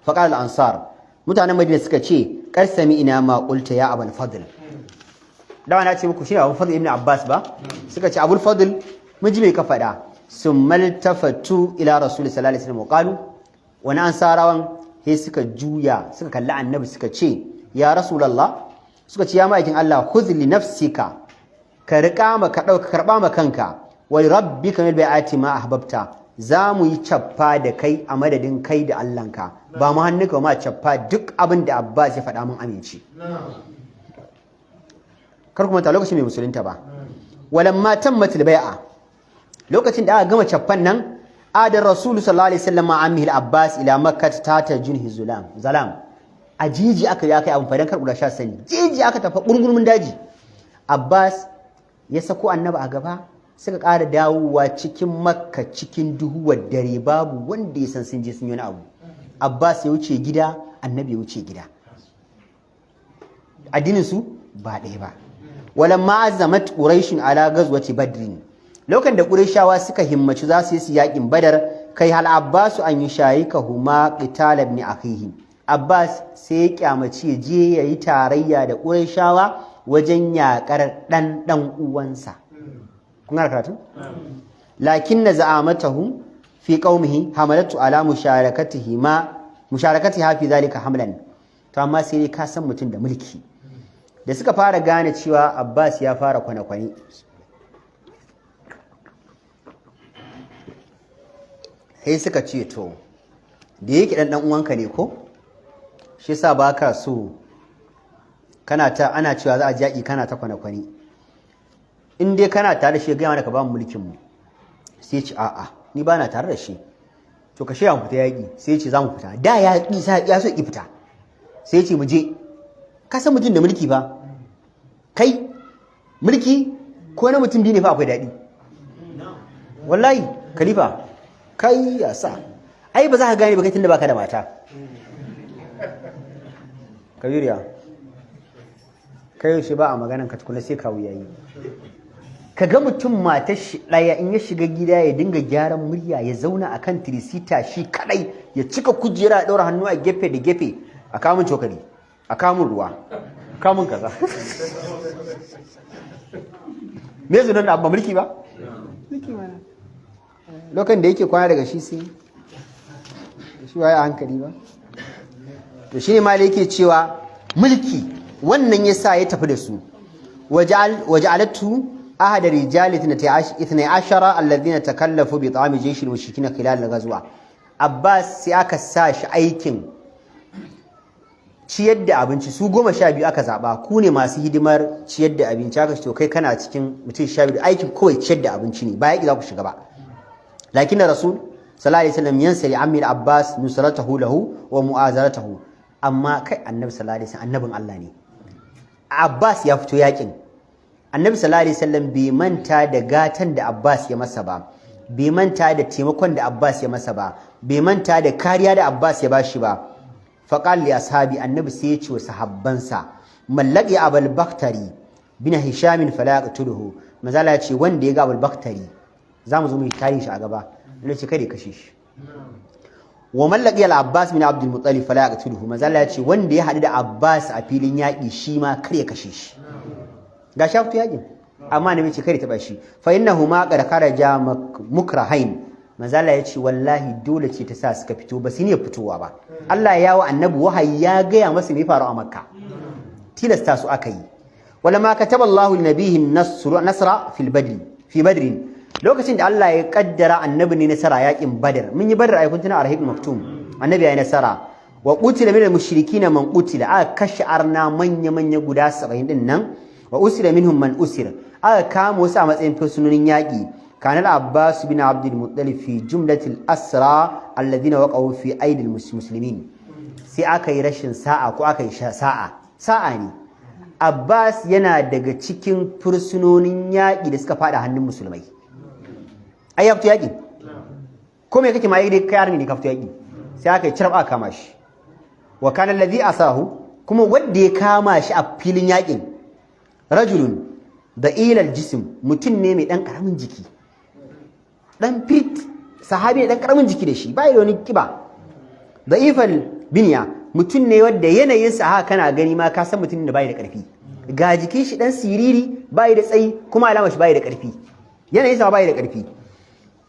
faqal al-ansar mutanen Madina suka ce qarsami ina ma qulta ya abul fadl dawa na ce muku shine abul fadl ibn Abbas ba suka ce abul fadl mun ji me ka faɗa summal tafatu ila rasul sallallahu alaihi wasallam qalu wani ansarawan sai suka juya suka kalli annabi suka ce ya rasulullah suka ce ya ma'aikin Allah khudh li nafsika ka riƙa maka ɗauka karɓa ma kanka wani rabbi kamar bai ati ma ahbabta za mu yi cappa da kai a madadin kai da Allahnka ba mu hannuka ma cappa duk abin da Abbas ya faɗa mun amince kar kuma ta lokacin mai musulunta ba walamma tammatul bai'a lokacin da aka gama cappan nan adar rasul sallallahu alaihi wasallam ammihi al-Abbas ila makkah ta junhi zalam a jiji aka yi abin fadan karɓu sha sani jiji aka tafi gurgurmin daji Abbas ya sako annabi a gaba suka ƙara dawowa cikin makka cikin duhuwar dare babu wanda ya san sun je sun yi wani abu Abbas ya wuce gida annabi ya wuce gida addinin su ba ɗaya ba walamma azamat quraish ala ghazwati badr lokacin da qurayshawa suka himmaci za su yi yakin badar kai hal Abbas an yusharika huma qital ibn akhihi Abbas sai ya kyamaci ya je yayi tarayya da qurayshawa wajen yakar dan uwansa kun ga karatu lakin na za'amatahu fi qaumihi hamalatu ala musharakatiha fi zalika hamlan to amma sai ka san mutum da mulki da suka fara gane cewa Abbas ya fara kwane-kwane sai suka ce to da yake dan uwanka ne ko shi yasa baka so kana ta ana cewa za a ji yaƙi kana ta kwane-kwane in dai kana tare da shi gaya mana ka ba mu mulkin mu sai ce a'a ni ba na tare da shi to ka shirya mu fita yaƙi sai ce za mu fita da ya so ki fita sai ce mu je ka san mutum da mulki ba kai mulki ko na mutum biyu ne fa akwai daɗi wallahi khalifa kai ya sa ai ba za ka gane ba kai tunda baka da mata kabiriya kai shi ba a maganan ka tukuna sai kawo yayi ka ga mutum matar shi daya in ya shiga gida ya dinga gyaran murya ya zauna akan tirisita shi kadai ya cika kujera ya daura hannu a gefe da gefe a kamun cokali a kamun ruwa kamun kaza me zunan da abba mulki ba mulki mana lokacin da yake kwana daga shi sai shi waye a hankali ba to shine ma yake cewa mulki wannan yasa ya tafi da su waja'alatu ahad rijal 12 alladhina takallafu bi ta'ami jaysh al-mushrikin khilal al-ghazwa Abbas sai aka sa shi aikin ciyar da abinci su 12 aka zaba ku ne masu hidimar ciyar da abinci aka ce to kai kana cikin mutum 12 aikin kawai ciyar da abinci ne ba yaki za ku shiga ba lakin rasul sallallahu alaihi wasallam yansari ammi Abbas nusratahu lahu wa mu'azaratahu amma kai annabi sallallahu alaihi wasallam annabin Allah ne Abbas ya fito yakin Annabi sallallahu alaihi wasallam bai manta da gatan da Abbas ya masa ba, bai manta da taimakon da Abbas ya masa ba, bai manta da kariya da Abbas ya bashi ba. Faqal li ashabi, Annabi sai ya ce wa sahabbansa, mallaqi Abul Bakhtari bin Hisham fala yaqtuluhu. Manzala ya ce wanda ya ga Abul Bakhtari, zamu zo mu yi tarihin shi a gaba, ne ce kada ya kashe shi. Wa mallaqi al-Abbas bin Abdul Muttalib fala yaqtuluhu. Manzala ya ce wanda ya hadu da Abbas a filin yaki shi ma kar ya kashe shi. Ga shaftu yakin amma ne ce kare taba shi fa innahu ma qad kharaja mukrahain. Manzala ya ce wallahi dole ce ta sa suka fito ba su ne fitowa ba. Allah ya wa annabi wahayi ya gaya masa ne faru a Makka, tilasta su aka yi. wala ma kataba Allahu li nabihi nasra fi badr lokacin da Allah ya kaddara annabi ne nasara yakin badar. Mun yi badar ai kun tuna arhib maktum, annabi ya yi nasara. Wa qutila min al-mushrikeena man qutila, aka kashe arna manya guda 70 din nan. Wa usira minhum man usira, aka kama wasu a matsayin fursunonin yaƙi. Kana al-Abbas bin Abdul Muttalib fi jumlatil asra alladhina waqaw fi aidil muslimin. Sai aka yi rashin sa'a ko aka yi sa'a ne. Abbas yana daga cikin fursunonin yaƙi da suka fada hannun musulmai. Ai ya fito yaƙi. Ko me kake ma yi dai kai ne ka fito yaƙi. Sai aka yi cirab aka kama shi. Wa kana alladhi asahu, kuma wanda ya kama shi a filin yaƙin rajulun da ilal jism, mutum ne mai dan karamin jiki, dan fit, sahabi dan karamin jiki da shi bai da wani kiba. Da ifal binya, mutum ne wanda yanayin sa haka kana gani ma ka san mutum da bai da karfi. Ga jikin shi dan siriri, bai da tsayi, kuma alamar shi bai da karfi. Yanayin sa bai da karfi.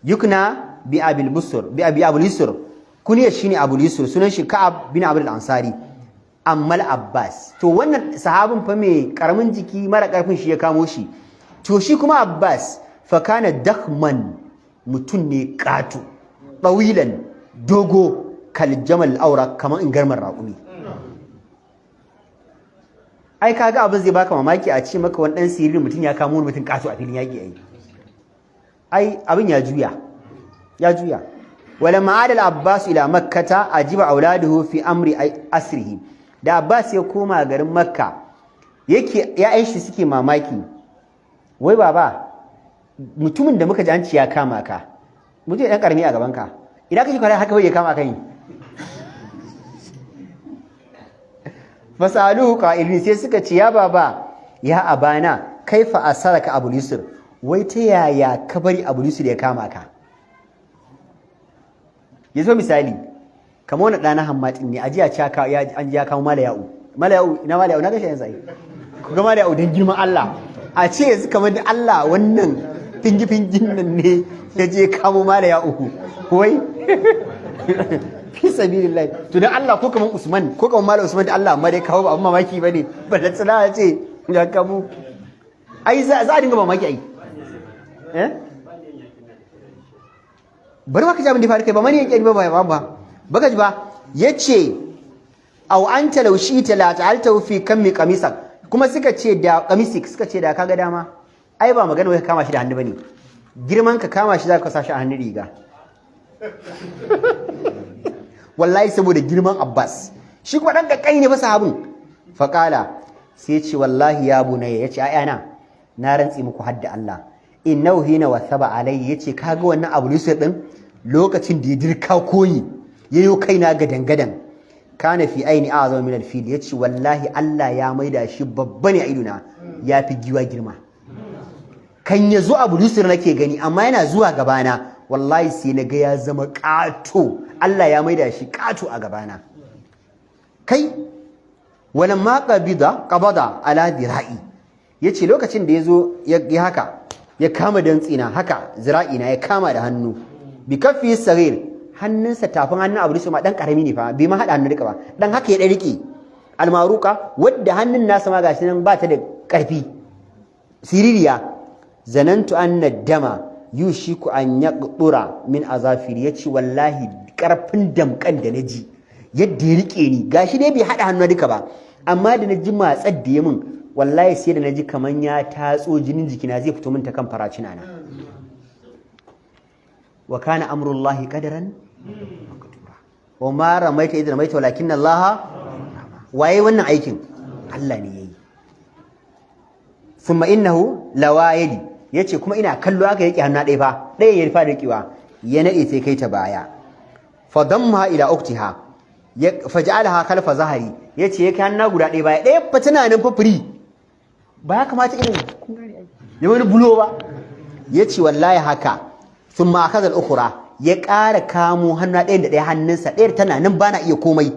Yukna bi abil busur, bi abi abul yusur, kuniyar shine abul yusur, sunan shi Ka'ab bin Abdul Ansari. Ammal Abbas, to wannan sahabin fa mai karamin jiki mara karfin shi ya kamo shi. To shi kuma Abbas fa kana dakhman, mutum ne katu, tawilan, dogo, kal jamal aura, kamar ingarmar raƙumi. Ai kaga abin zai baka mamaki a ce maka wani dan sirrin mutum ya kamo mutum katu a filin yaki. Ai abin ya juya. Wala ma'ad al-Abbas ila makkata ajiba auladuhu fi amri asrihi. Da Abbas ya koma garin Makka, yake ya'yan shi suke mamaki, wai baba, mutumin da muka ji an ci ya kama ka, mutum ɗan ƙarami a gaban ka, idan kake kwarai haka bai ya kama ka yi. Fasaluhu qa'ilin, sai suka ce ya baba, ya abana, kaifa asaraka Abu Yusuf, wai ta yaya ka bari Abu Yusuf ya kama ka? Yazo misali, kamar wani ɗana hammatin ne, ajiya an ji ya kamo Mala Ya'u, ina Mala Ya'u na gashi yanzu ai, ku ga Mala Ya'u don girman Allah, a ce yanzu kamar da Allah wannan fingifingin nan ne ya je kamo Mala Ya'u, wai fi sabilillah. To dan Allah ko kamar Usman ko kamar Mala Usman da Allah amma dai kawo ba abin mamaki bane, ba da tsala ce ya kamo, ai za a dinga mamaki ai. Bari ma ka ji abin da faru kai ba mani yake ba baka ji ba, yace aw anta law shi'ta la ta'alta fi kammi qamisak, kuma suka ce da qamisik, suka ce da kaga dama, ai ba magana wai ka kama shi da hannu bane, girman ka kama shi zaka sa shi a hannun riga. Wallahi saboda girman Abbas, shi kuma dan kakkai ne fa sahabin. Faqala, sai ce wallahi ya bunayya, yace ayana na rantsi muku hadda Allah, innahu hina wasaba alayhi, yace kaga wannan Abu Yusuf din lokacin da ya dirka koyi yayo kaina gadan kana fi aini azam min al-fil, yace wallahi Allah ya maida shi babba ne a idona, yafi giwa girma. Kan yazo Abu Yusuf nake gani, amma yana zuwa gabana wallahi sai naga ya zama kato, Allah ya maida shi kato a gabana. Kai walamma qabada ala dira'i, yace lokacin da yazo ya haka, ya kama dantsina haka, zira'ina ya kama da hannu, bi kaffi saghir, hannunsa tafin hannun Abu Yusuf ma dan karami ne fa, bai ma hada hannu duka ba, dan haka ya dan rike almaruka, wadda hannun nasa ma gashi nan ba ta da karfi, siririya. Zanantu anna dama yushiku an yaqdura min azafir, yace wallahi karfin damkan da naji yadda ya rike ni, gashi dai bai hada hannu duka ba, amma da naji matsar da ya min, wallahi sai da naji kaman ya tatso jinin jikina zai fito min ta kan faracina na. Wa kana amrullahi qadaran wa ma ramaita idh ramaita walakinna Allah, waye wannan aikin? Allah ne yayi. thumma innahu lawayidi yace kuma ina kallo aka yake hannu ɗaya fa ɗaya ya rufa da kiwa ya nade sai kai ta baya fa damma ila uktiha ya faj'alaha khalfa zahari yace yake hannu guda ɗaya baya ɗaya fa tana nan fa free ba ya kamata irin kun gane ai ya wani bulo ba yace wallahi haka thumma akaza al-ukhra ya ƙara kamo hannu ɗaya da ɗaya hannunsa ɗaya tana nan bana iya komai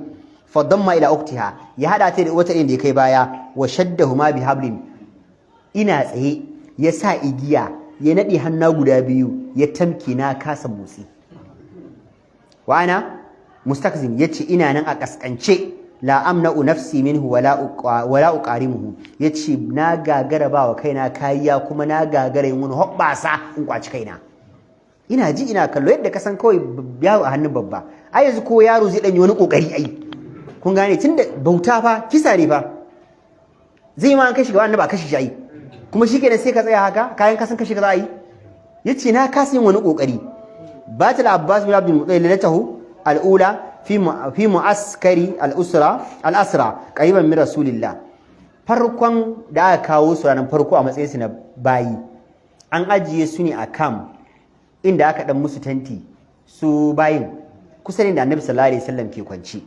fa damma ila uktiha ya hada ta da wata ɗin da ya kai baya wa shaddahuma bi hablin ina tsaye ya sa igiya ya naɗe hannu guda biyu ya tamke na kasa motsi wa ana mustakzim yace ina nan a kaskance la amna'u nafsi minhu wala uqarimuhu yace na gagara ba wa kaina kariya kuma na gagara yin wani hobbasa in kwaci kaina ina ji ina kallo yadda ka san kawai yaro a hannun babba ai yanzu ko yaro zai dan yi wani kokari ai kun gane tunda bauta fa kisa ne fa zai ma an kashi ga wannan ba kashi shi ai kuma shikenan sai ka tsaya haka kayan kasan kashi ka za a yi yace na kasa yin wani kokari batal abbas bin abdul muttalib lalatahu al-ula fi mu'askari al-asra qariban min rasulillah farkon da aka kawo su ranar farko a matsayin su na bayi an ajiye su ne a kam inda aka dan musu tanti su bayin kusa da annabi sallallahu alaihi wasallam ke kwanci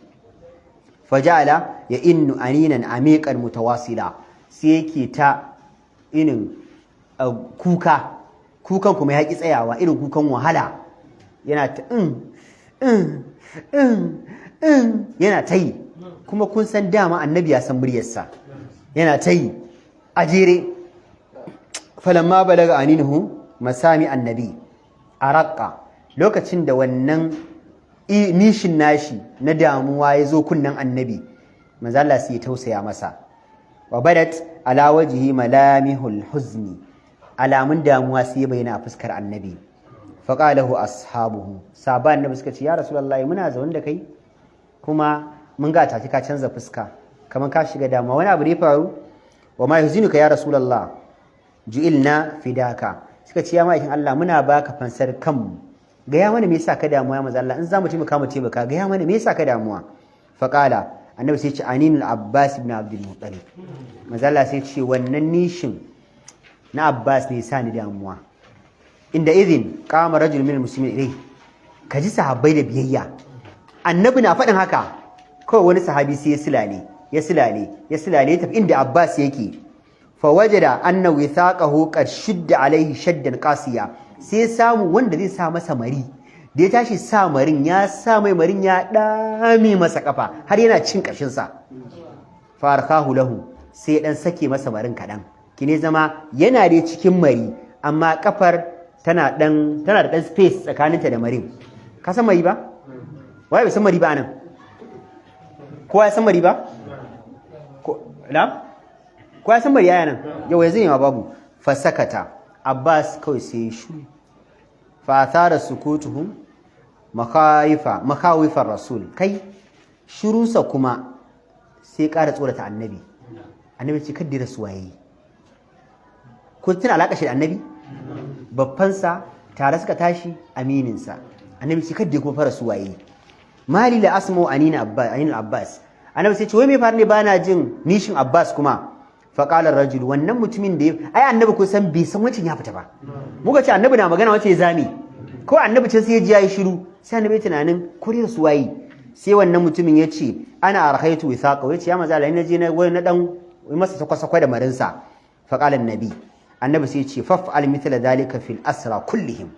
fajala ya innu aninan amiqan mutawasila sai yake ta inin kukan kuma ya ki tsayawa irin kukan wahala yana ta yana ta yi kuma kun san dama annabi ya san muryarsa yana ta yi a jere falamma balaga aninuhu masami annabi araqqa lokacin da wannan nishin nashi na damuwa ya zo kunnan annabi manzo Allah sai ya tausaya masa wa badat ala wajhi malamihul huzni alamun damuwa sai ya bayyana a fuskar annabi faqalahu ashabuhu saban annabi suka ce ya rasulullahi muna zaune da kai kuma mun ga take ka canza fuska kaman ka shiga damuwa wani abu ne faru wa ma yuzinuka ya rasulullah ju'ilna fidaka suka ce ya ma'aikin Allah muna baka fansar kanmu gaya mana me yasa ka damuwa manzo Allah in zamu taimaka mu taimaka gaya mana me yasa ka damuwa faqala annabi sai ya ce aninul abbas ibn abdul muttalib manzo Allah sai ya ce wannan nishin na abbas ne yasa ni damuwa inda idin qama rajul min almuslimin ilai kaji sahabbai da biyayya annabi na faɗin haka kawai wani sahabi sai ya silale tafi inda abbas yake fa wajada anna withaqahu qad shudda alaihi shaddan qasiya sai samu wanda zai sa masa mari da ya tashi sa marin ya sa mai marin ya dame masa kafa har yana cin kashin sa farkahu lahu sai dan sake masa marin kadan kine zama yana da cikin mari amma kafar tana da dan space tsakaninta da marin ka san mari ba waye bai san mari ba anan kowa ya san mari ba ko ya san mari yana nan yau yanzu ne ma babu fasakata Abbas kawai sai ya shuru fa athara sukutuhum makawifar rasul kai shurunsa kuma sai ƙara tsorata annabi ce kaddi rasuwa yayi ko tana alaka shi da annabi babbansa tare suka tashi amininsa annabi ce kaddi kuma fara suwa yayi mali la asmu anina abbas annabi sai ce wai me faru ne bana jin nishin abbas kuma faƙalar rajul wannan mutumin da ai annabi ko san bai san wancan ya fita ba muka ce annabi na magana wace ya zame ko annabi ce sai ya ji yayi shiru sai annabi tunanin ko dai su wayi sai wannan mutumin ya ce ana arhaitu withaqa yace ya manzo Allah ina je na wani na dan masa sakwa da marinsa faqala annabi sai ya ce faf'al mithla dhalika fil asra kullihim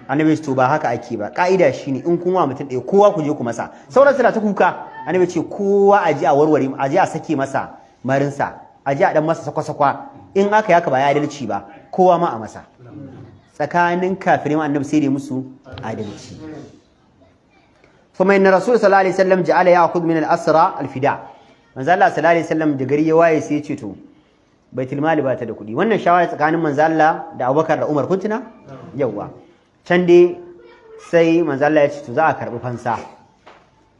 annabi ce to ba haka ake ba ka'ida shine in kun wa mutum ɗaya kowa ku je ku masa sauran suna ta kuka annabi ce kowa a ji a warware a ji a sake masa marinsa a ji a dan masa sakwa-sakwa in aka yaka ba ya adalci ba kowa ma a masa tsakanin kafirai ma annabi sai da musu adalci kuma inna rasul sallallahu alaihi wasallam ja'ala ya'khudh min al-asra al-fida manzo Allah sallallahu alaihi wasallam da gari ya waye sai ya ce to baitul mali ba ta da kudi wannan shawara tsakanin manzo Allah da Abubakar da Umar kun tuna yawa can dai sai manzo Allah ya ce to za a karbi fansa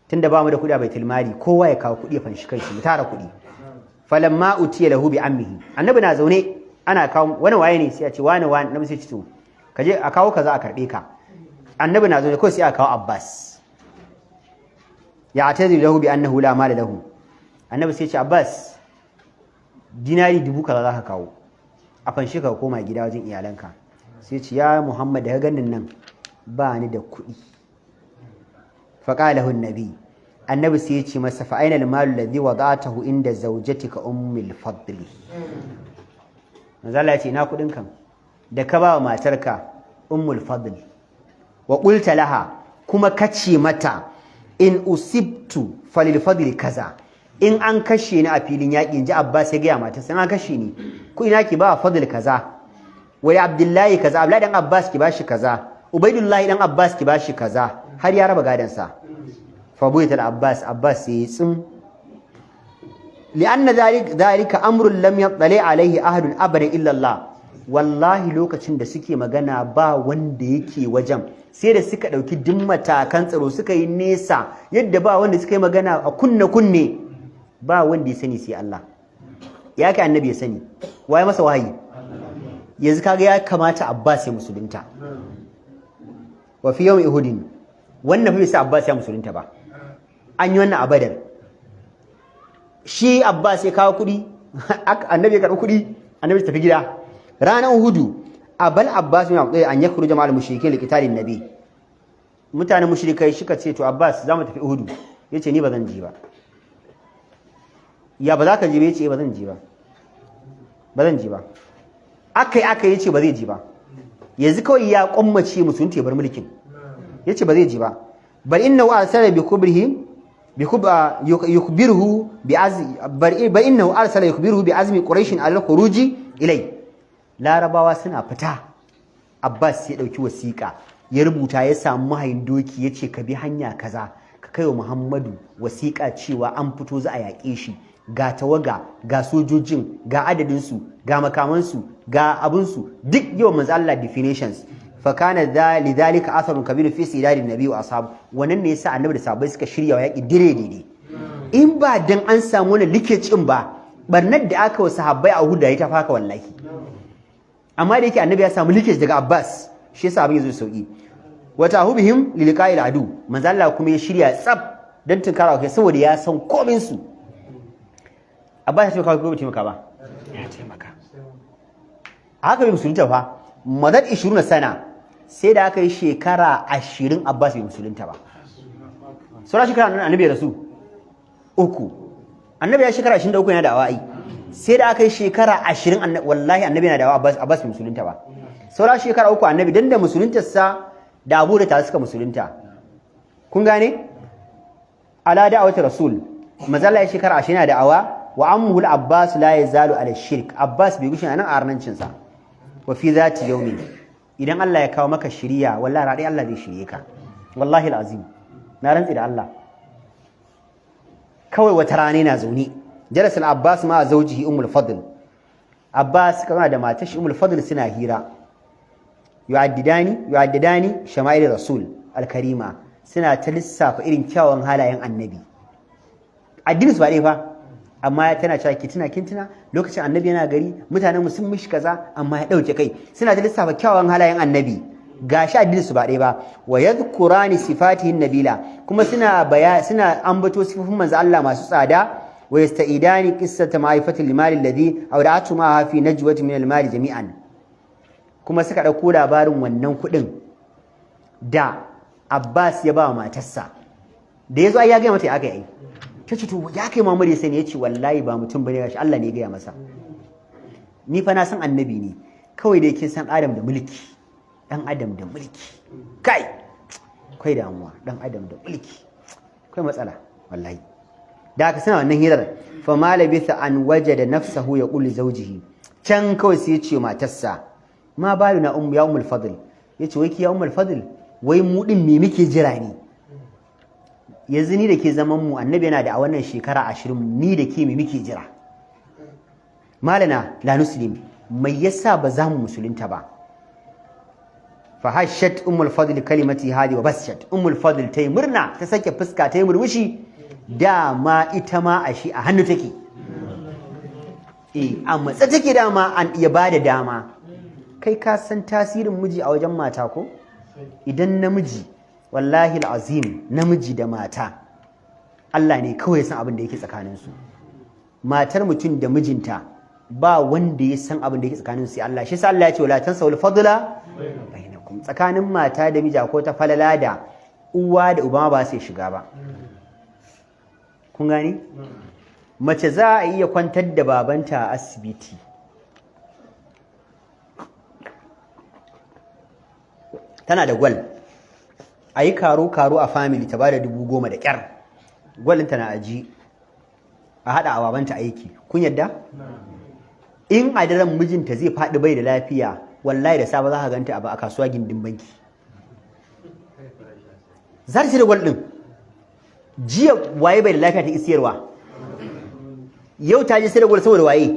tunda ba mu da kudi a baitul mali kowa ya kawo kudi ya fanshi kai mu tara kudi falamma utiya lahu bi ammihi annabi na zaune ana kawo wani waye ne sai a ce wani annabi sai ce to kaje a kawo kaza a karbe ka annabi na zaune ko sai a kawo Abbas ya atazi lahu bi annahu la mala lahu annabi sai ce Abbas dinari 1000 kaza zaka kawo a fanshi ka koma gida wajen iyalanka. Sai ce ya Muhammad da ganin nan ba ni da kuɗi. Faqalahu annabi, annabi sai ya ce masa fa aina al-malu alladhi wada'tahu inda zawjatika ummul fadli. Manzo Allah ya ce ina kuɗin kan da ka ba wa matarka ummul fadl wa qulta laha kuma kace mata in usibtu falil fadli kaza, in an kashe ni a filin yaƙi, in ji Abbas ya gaya mata sai an kashe ni ku ina ki ba fadl kaza, wai Abdullahi kaza, Abdullahi dan Abbas ki bashi kaza, Ubaidullahi dan Abbas ki bashi kaza, har ya raba gadan sa. Fa buital Abbas, Abbas sai tsim li'anna dhalika amrun lam yattali alaihi ahadun abadan illa Allah. Wallahi lokacin da suke magana ba wanda yake wajen, sai da suka dauki duk matakan tsaro suka yi nesa yadda ba wanda suka yi magana a kunne ba wanda ya sani sai Allah. Ya kai annabi ya sani, waye masa wahayi? Yanzu kaga ya kamata Abbas ya musulunta. Wa fi yawm Uhud, wannan bai sa Abbas ya musulunta ba. An yi wannan a Badar. Shi Abbas ya kawo kuɗi, annabi ya karɓi kuɗi, annabi ya tafi gida. Ranar Uhud, abal Abbas bin Abdul an yakhruja ma'al mushrikin liqitalin nabi. Mutanen mushrikai suka ce to Abbas za mu tafi Uhud. Yace ni ba zan ji ba. Ya ba za ka ji ba? Yace ba zan ji ba. Ba zan ji ba. Akai yace ba zai ji ba. Yanzu kawai ya kwammace musulunci ya bar mulkin. Yace ba zai ji ba. Bal innahu arsala bi kubrihi yukhbiruhu bi azmi quraish ala khuruji ilai. Larabawa suna fita, Abbas ya dauki wasiƙa ya rubuta, ya samu mahayin doki yace ka bi hanya kaza ka kaiwa Muhammadu wasiƙa cewa an fito za a yaƙe shi, ga tawaga, ga sojojin, ga adadin su, ga makaman su, ga abun su, duk yau manzo Allah definitions. Fa kana lidhalika atharun kabir fi sidadin nabi wa ashab. Wannan ne yasa annabi da sahabbai suka shirya wa yaƙi dire. In ba dan an samu wani likecin ba, barnar da aka wa sahabbai a Uhud ta faka wallahi. Amma da yake annabi ya samu likeci daga Abbas, shi yasa abin yazo sauki. Wa tahubihim liliqa'il adu, manzo Allah kuma ya shirya tsab dan tunkara kai saboda ya san komin su. Abbas ya ce kawai ko bai taimaka ba, ya taimaka. Haka bai musulunta fa, madad 20 sana, sai da aka yi shekara 20 Abbas bai musulunta ba. Sauran shekara nan annabi ya rasu 3. Annabi ya shekara 23 yana da awai. Sai da aka yi shekara 20 wallahi annabi yana da Abbas bai musulunta ba. Sauran shekara 3 annabi dan da musuluntarsa da Abu da ta suka musulunta. Kun gane? Ala da'awati rasul. Mazalla ya shekara 20 yana da awa wa ammuhu al-Abbas la yazalu ala shirk. Abbas bai gushe nan arnancin sa. Wa fi zati yawmin, idan Allah ya kawo maka shiriya wallahi radai Allah zai shirye ka. Wallahi alazim. Na rantsi da Allah. Kawai wata rana na zaune. Jalasa al-Abbas ma zawjihi Ummul Fadl. Abbas kana da matar shi Ummul Fadl suna hira. Yu'addidani shama'il Rasul al-Karima. Suna ta lissafa irin kyawun halayen Annabi. Addinin su ba dai fa. Amma tana cewa kin tuna lokacin Annabi yana gari, mutanen mu sun mishi kaza amma ya dauke kai. Suna ta lissafa kyawun halayen Annabi. Gashi addinin su ba dai ba. Wa yadhkurani sifatihi nabila. Kuma suna ambato sifofin manzo Allah masu tsada. Wa yasta'idani qissata ma'rifati al-mal alladhi awda'atu ma fi najwati min al-mal jami'an. Kuma suka dauko labarin wannan kudin da Abbas ya ba wa matarsa. Da yazo ai ya ga mata ya aka yi. Tace to ya kai Muhammad ya sani, yace wallahi ba mutum bane gashi Allah ne ya gaya masa. Ni fa na san annabi ne, kawai da yake san Adam da mulki. Dan Adam da mulki. Kai damuwa, dan Adam da mulki. Kai matsala wallahi. Da aka sana wannan hirar, fa malabitha an wajada nafsahu yaqul zawjihi. Can kawai sai ya ce matarsa, ma baluna ya ummul fadl. Yace wai ki ya ummul fadl, wai mu din me muke jira ne? Yanzu ni da ke zaman mu annabi yana da a wannan shekara 20, ni da ke me muke jira? Malana la nuslim, mai yasa ba za mu musulunta ba? Fa hashat ummul fadl kalimati hadi wa bashat. Ummul fadl tayi murna, ta sake fuska, tayi murmushi. Dama ita ma a shi a hannu take. A matsa take dama an iya bada dama. Kai ka san tasirin miji a wajen mata ko? Idan namiji, wallahi al'azim, namiji da mata, Allah ne kawai san abin da yake tsakaninsu. Matar mutum da mijinta ba wanda ya san abin da yake tsakanin sai Allah shi sa Allah ya ce wala tansawul fadla bainakum tsakanin mata da miji ko ta falala da uwa da uba ba sai shiga ba kun gani mace za a iya kwantar da babanta a asibiti tana da gwal a yi karo-karo a family ta ba da 10,000 da ƙyar gwalinta na aji a haɗa a babanta aiki kun yadda? In a daren mijinta zai faɗi bai da lafiya wallahi da safe za ka ganta a kasuwa gindin banki za ta ce da gwal ɗin jiya waye bai da lafiya ta isiyarwa yau ta je sai da gwal saboda waye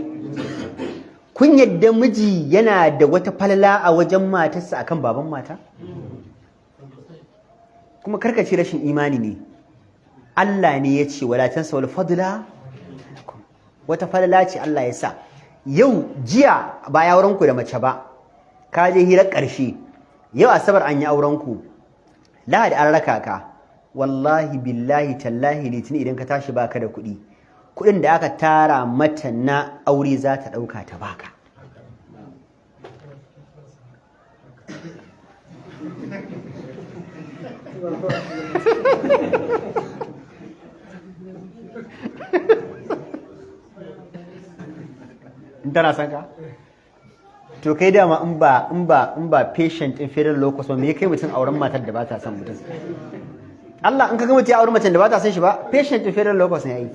kun yadda miji yana da wata falala a wajen matarsa akan baban mata kuma karkace rashin imani ne Allah ne ya ce wala tansawul fadla wata falala ce Allah ya sa yau jiya ba ya auren ku da mace ba ka je hirar ƙarshe yau asabar an yi auren ku lahadi an raka ka wallahi billahi tallahi litini idan ka tashi baka da kuɗi kuɗin da aka tara mata na aure za ta ɗauka ta baka in tana son ka to kai dama in ba patient in federal locus ba me kai mutum auren matar da ba ta son mutum Allah in ka ga mutum ya auren matar da ba ta son shi ba patient in federal locus ne yayi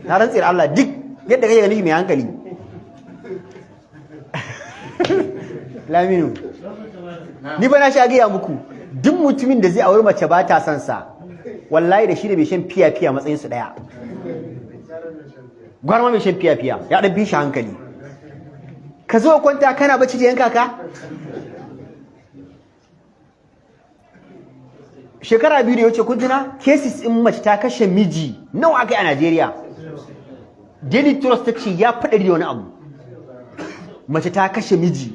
na rantsi da Allah duk yadda kake ganin shi mai hankali Laminu ni ba na sha gaya muku duk mutumin da zai auri mace ba ta son sa wallahi da shi da bai shan fiya matsayin su daya gwarma mai shan fiya ya dan bi shi hankali ka zo kwanta kana bacci da yanka ka shekara 2 da wuce kun tuna cases in mace ta kashe miji nawa akai a Najeriya Daily Trust ta ce ya faɗa da wani abu mace ta kashe miji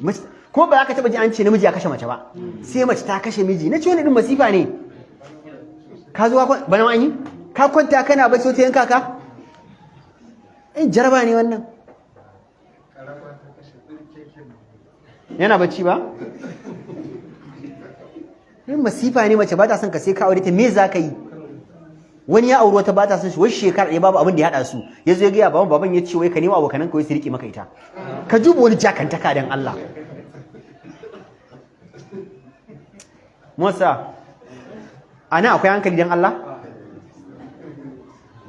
kuma ba za ka taɓa ji an ce namiji ya kashe mace ba sai mace ta kashe miji na ce wani ɗin masifa ne ka zo bana ma yi ka kwanta kana bacci wata yanka ka in jaraba ne wannan yana bacci ba in masifa ne mace ba ta son ka sai ka aure ta me za ka yi wani ya auri wata ba ta son shi wai shekara ɗaya babu abin da ya haɗa su ya zo ya gaya baban ya ce wai ka nema abokanan kawai su riƙe maka ita ka duba wani jakantaka don Allah Musa ana akwai hankali don Allah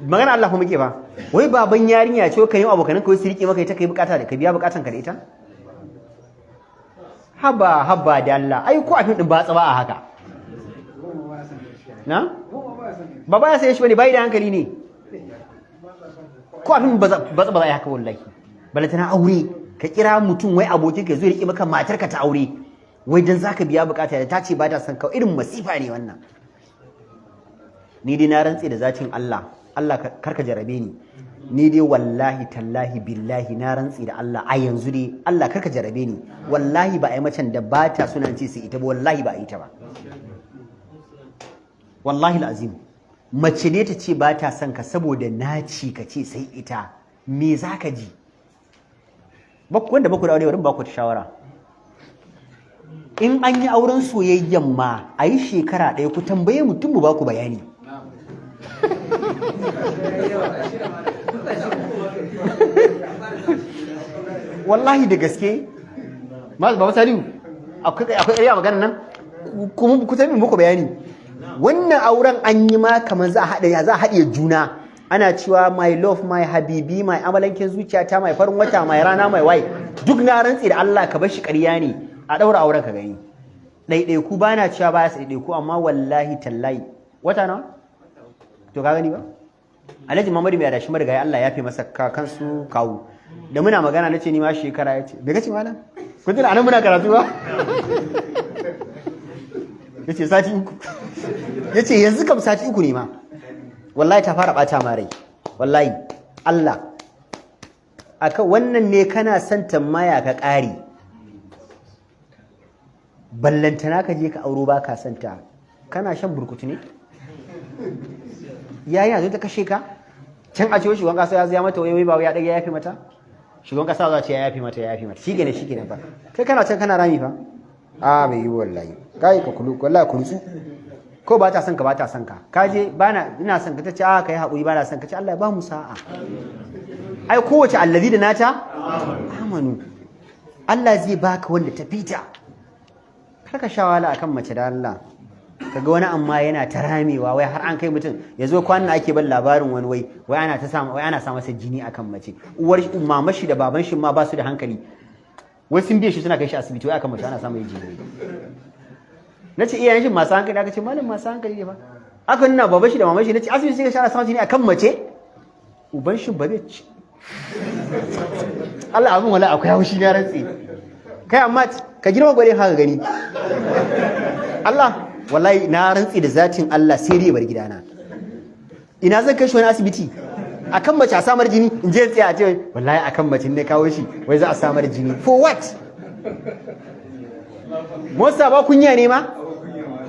magana Allah kuma muke ba wai baban yarinya ce ka nema abokanan kawai su riƙe maka ita ka yi bukata da ka biya bukatan ka da ita haba da Allah ai ko a fin din ba tsaba a haka na ba ya sai shi bane bai da hankali ne ko abin ba za ya haka wallahi balantana aure ka kira mutum wai abokin ka zo rike maka matar ka ta aure wai dan zaka biya bukata da ta ce ba ta san ka irin masifa ne wannan ni dai na rantse da zatin Allah karka jarabe ni dai wallahi tallahi billahi na rantse da Allah a yanzu dai Allah karka jarabe ni wallahi ba a yi macen da ba ta sunan ce sai ita ba wallahi ba a yi ta ba wallahi alazim mace ne ta ce ba ta son ka saboda naci ka ce sai ita me za ka ji wanda baku da aure wurin baku ta shawara in an yi auren soyayyen ma a yi shekara ɗaya ku tambaye mutum mu baku bayani wallahi da gaske ba salihu akwai ƙarya magana nan kuma ku tambaye muku bayani wannan auren an yi ma kamar za a haɗe juna ana cewa my love my habibi my amalankin zuciyata my farin wata my rana my wai duk na rantsi da Allah ka bar shi ƙarya ne a ɗaura auren ka gani ɗaiɗaiku ba na cewa ba ya ɗaiɗaiku amma wallahi tallahi wata nawa to ka gani ba Alhaji Muhammadu mai adashi marigayi Allah ya fi masa kansu kawo da muna magana na ce ni ma shekara ya ce bai gaci malam kun tuna anan muna karatu ba ya ce sati uku ya ce yanzu kam sati uku ne ma wallahi ta fara bata ma rai wallahi Allah aka wannan ne kana son tambaya ka ƙari ballantana ka je ka auro ba ka santa kana shan burkutu ne yayi yanzu ta kashe ka can a ciwo shugaban kasa ya zaya mata wai ba ya dage ya yafe mata shugaban kasa za ce ya yafi mata shikenan fa kai kana can kana rami fa a bai yi wallahi kai ka kulu wallahi ku nutsu ko ba ta son ka ka je bana ina son ka tace a kai hakuri bana son ka ce Allah ya ba mu sa'a ai kowace allazi da nata amanu Allah zai baka wanda ta fita kar ka shawala akan mace da Allah kaga wani amma yana ta ramewa wai har an kai mutum yazo kwanan ake ban labarin wani wai ana sa masa jini akan mace uwar mama shi da baban shi ma ba su da hankali wai sun biye shi suna kai shi asibiti wai akan mace ana samun jini nace iyayen shi masu hankali aka ce malam masu hankali ne fa aka nuna baban shi da maman shi nace asibiti sai ka shara samun jini akan mace uban shi ba zai ci Allah abin wala akwai haushi na rantsi kai amma ka girma gware haka gani Allah wallahi na rantsi da zatin Allah sai dai bar gidana ina zan kai shi wani asibiti akan mace a samar jini in je tsaya a ce wallahi akan mace ne kawo shi wai za a samar jini for what Musa ba kunya ne ma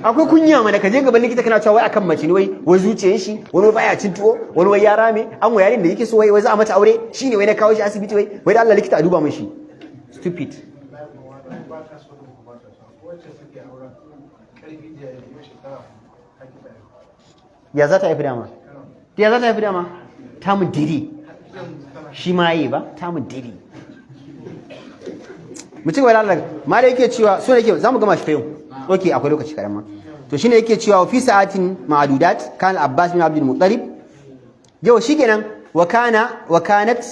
akwai kunya mana ka je gaban likita kana cewa wai akan mace ne wai zuciyar shi wani baya cin tuwo wani wai ya rame an wayarin da yake so wai za a mata aure shine wai na kawo shi asibiti wai da Allah likita a duba mun shi stupid ya za ta haifi dama ta mu diri shi ma yi ba ta mu diri mutum wai Allah ma da yake cewa so yake zamu gama shi yau okay akwai lokaci kadan ma to shine yake cewa fi sa'atin ma'dudat kan Abbas bin Abdul Muttalib yau shikenan wa kanat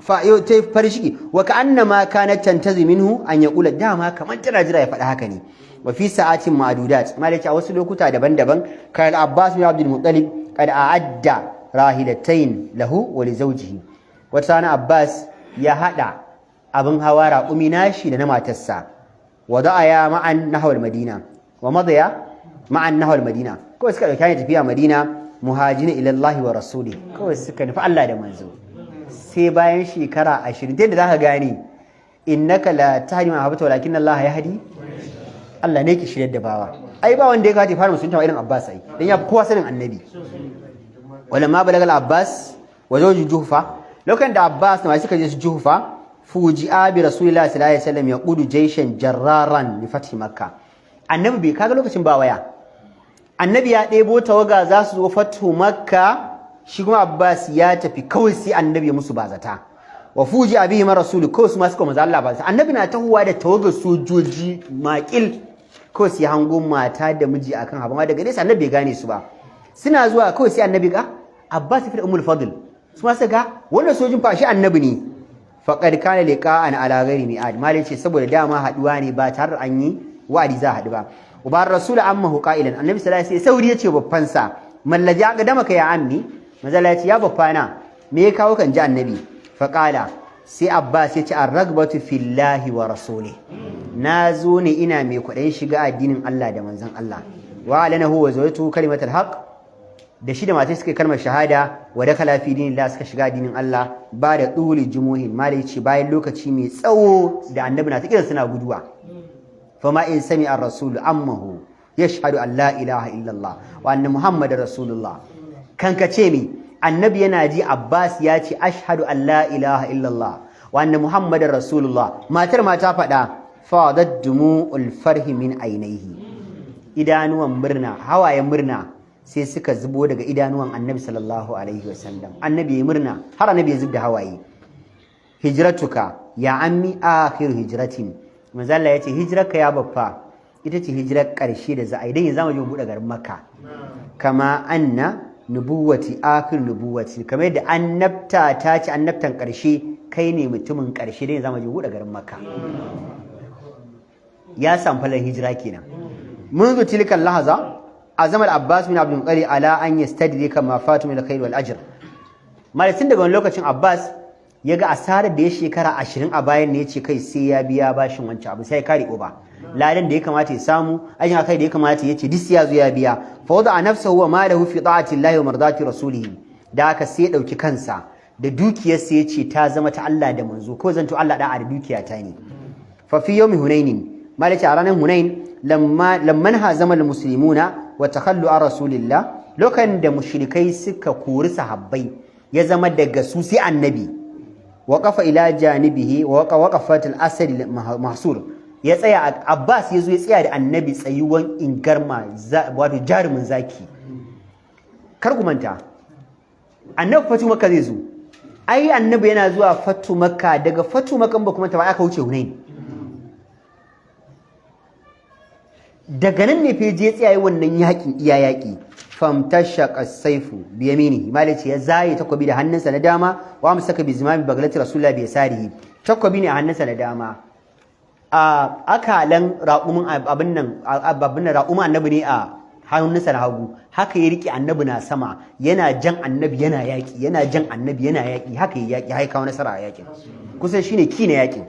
fa yau tai farshiki wa ka'annama kanat tantazi minhu an yaqula dama kaman tana jira ya faɗa haka ne wa fi sa'atin ma'dudat ma da yake a wasu lokuta daban-daban kan Abbas bin Abdul Muttalib kad a'adda rahilatayn lahu wa li zawjihi wata rana Abbas ya hada abin hawa raƙumi nashi da na matarsa wada'aya ma'an nahwal madina wa madaya ma'an nahwal madina kawai suka dauki hanyar tafiya madina muhajina ila Allah wa rasuli kawai suka nufi Allah da manzo sai bayan shekara 20 da zaka gane innaka la tahdi ma habata walakin Allah yahdi Allah ne ke shiryar da bawa ai ba wanda ya kace fara musunta irin Abbas ai dan ya fi kowa sanin annabi walamma balagal Abbas wa zawju Juhfa lokacin da Abbas da suka je su Juhfa fuji'a bi rasulillahi sallallahu alaihi wasallam yaqudu jayshan jarraran li fathi makkah annabi bai kaga lokacin ba waya annabi ya ɗebo tawaga za su zo fatu makka shi kuma Abbas ya tafi kawai sai annabi ya musu bazata wa fuji'a bihi rasul ko su ma suka manzo Allah bazata annabi na tahuwa da tawagar sojoji makil ko sai hango mata da miji akan haba daga dai annabi bai gane su ba suna zuwa kawai sai annabi ga Abbas fi da Ummul Fadl su ma sai ga wannan sojin fa shi annabi ne faqad kana liqa'an ala ghairi mi'ad malai ce saboda dama haduwa ne ba tare an yi wa'adi za haɗu ba ubar rasul ammahu qa'ilan annabi sallallahu alaihi wasallam sauri yace babban sa mallaji aka dama ka ya ammi manzala yace ya babbana me ya kawo kan ji annabi faqala sai Abbas yace ar-ragbatu fillahi wa rasuli nazo ne ina mai kudayin shiga addinin Allah da manzon Allah wa alanahu wa zawatu kalimatul haqq da shi da matai suka kalmar shahada wa dakala fi dinillah suka shiga addinin Allah ba da duli jumuhin malai ce bayan lokaci mai tsawo da annabi na ta kira suna guduwa fama in sami ar-rasul ammahu yashhadu an la ilaha illallah wa anna muhammadar rasulullah kan ka ce mi annabi yana ji Abbas ya ce ashhadu an la ilaha illallah wa anna muhammadar rasulullah matar ma ta faɗa fadat dumu'ul farhi min ainihi idanuwan murna hawayen murna sai suka zubo daga idanuwan annabi sallallahu alaihi wasallam annabi ya murna har annabi ya zubda hawaye hijratuka ya ammi akhir hijratin manzo Allah yace hijrarka ya baffa ita ce hijirar karshe da za a yi dan yanzu mu bude garin Makka kama anna nubuwati akhir nubuwati kamar yadda annabta ta ce annabtan karshe kai ne mutumin karshe dan yanzu mu bude garin Makka ya samfalar hijira kenan منذ تلك اللحظه azam al-Abbas bin Abdul Muttalib ala an yastadrika ma fatu min al-khair wal ajr malatin daga wani lokacin Abbas ya ga asarar da ya shekara 20 a bayan ne yace kai sai ya biya bashin wancan abu sai kare uba ladan da ya kamata ya samu ajin kai da ya kamata yace dis ya zo ya biya fa wada nafsuhu wa malahu fi ta'ati Allah wa mardati rasulih da aka sai ya dauki kansa da dukiyarsa yace ta zama ta Allah da manzo ko zanto Allah da dukiyata ne fa fi yawmi hunain malaka a ranar hunain lamman hazama al-muslimuna wa takhallu an rasulillah lokacin da mushrikai suka kori sahabbai ya zama daga su sai annabi waqafa ila janibihi wa waqafat al-asad mahsur ya tsaya Abbas yazo ya tsaya da annabi tsayuwan ingarma wato jarumin zaki kar ku manta annabi fatu makka zai zo ai annabi yana zuwa fatu makka daga fatu makka ba kuma ta aka wuce hunain daga nan ne fa je tsayaye wannan yakin iya yaki famtashaqa as-sayfu bi yaminihi malici ya zaye takobi da hannunsa na dama wa amsaka bi zimami baglati rasulullahi bi yasarihi takobi ne a hannunsa na dama a akalan raqumin abin nan raqumin annabi ne a hannunsa na hagu haka ya rike annabi na sama yana jan annabi yana yaki yana jan annabi yana yaki haka ya yaki haika wani nasara a yakin kusan shine kina yakin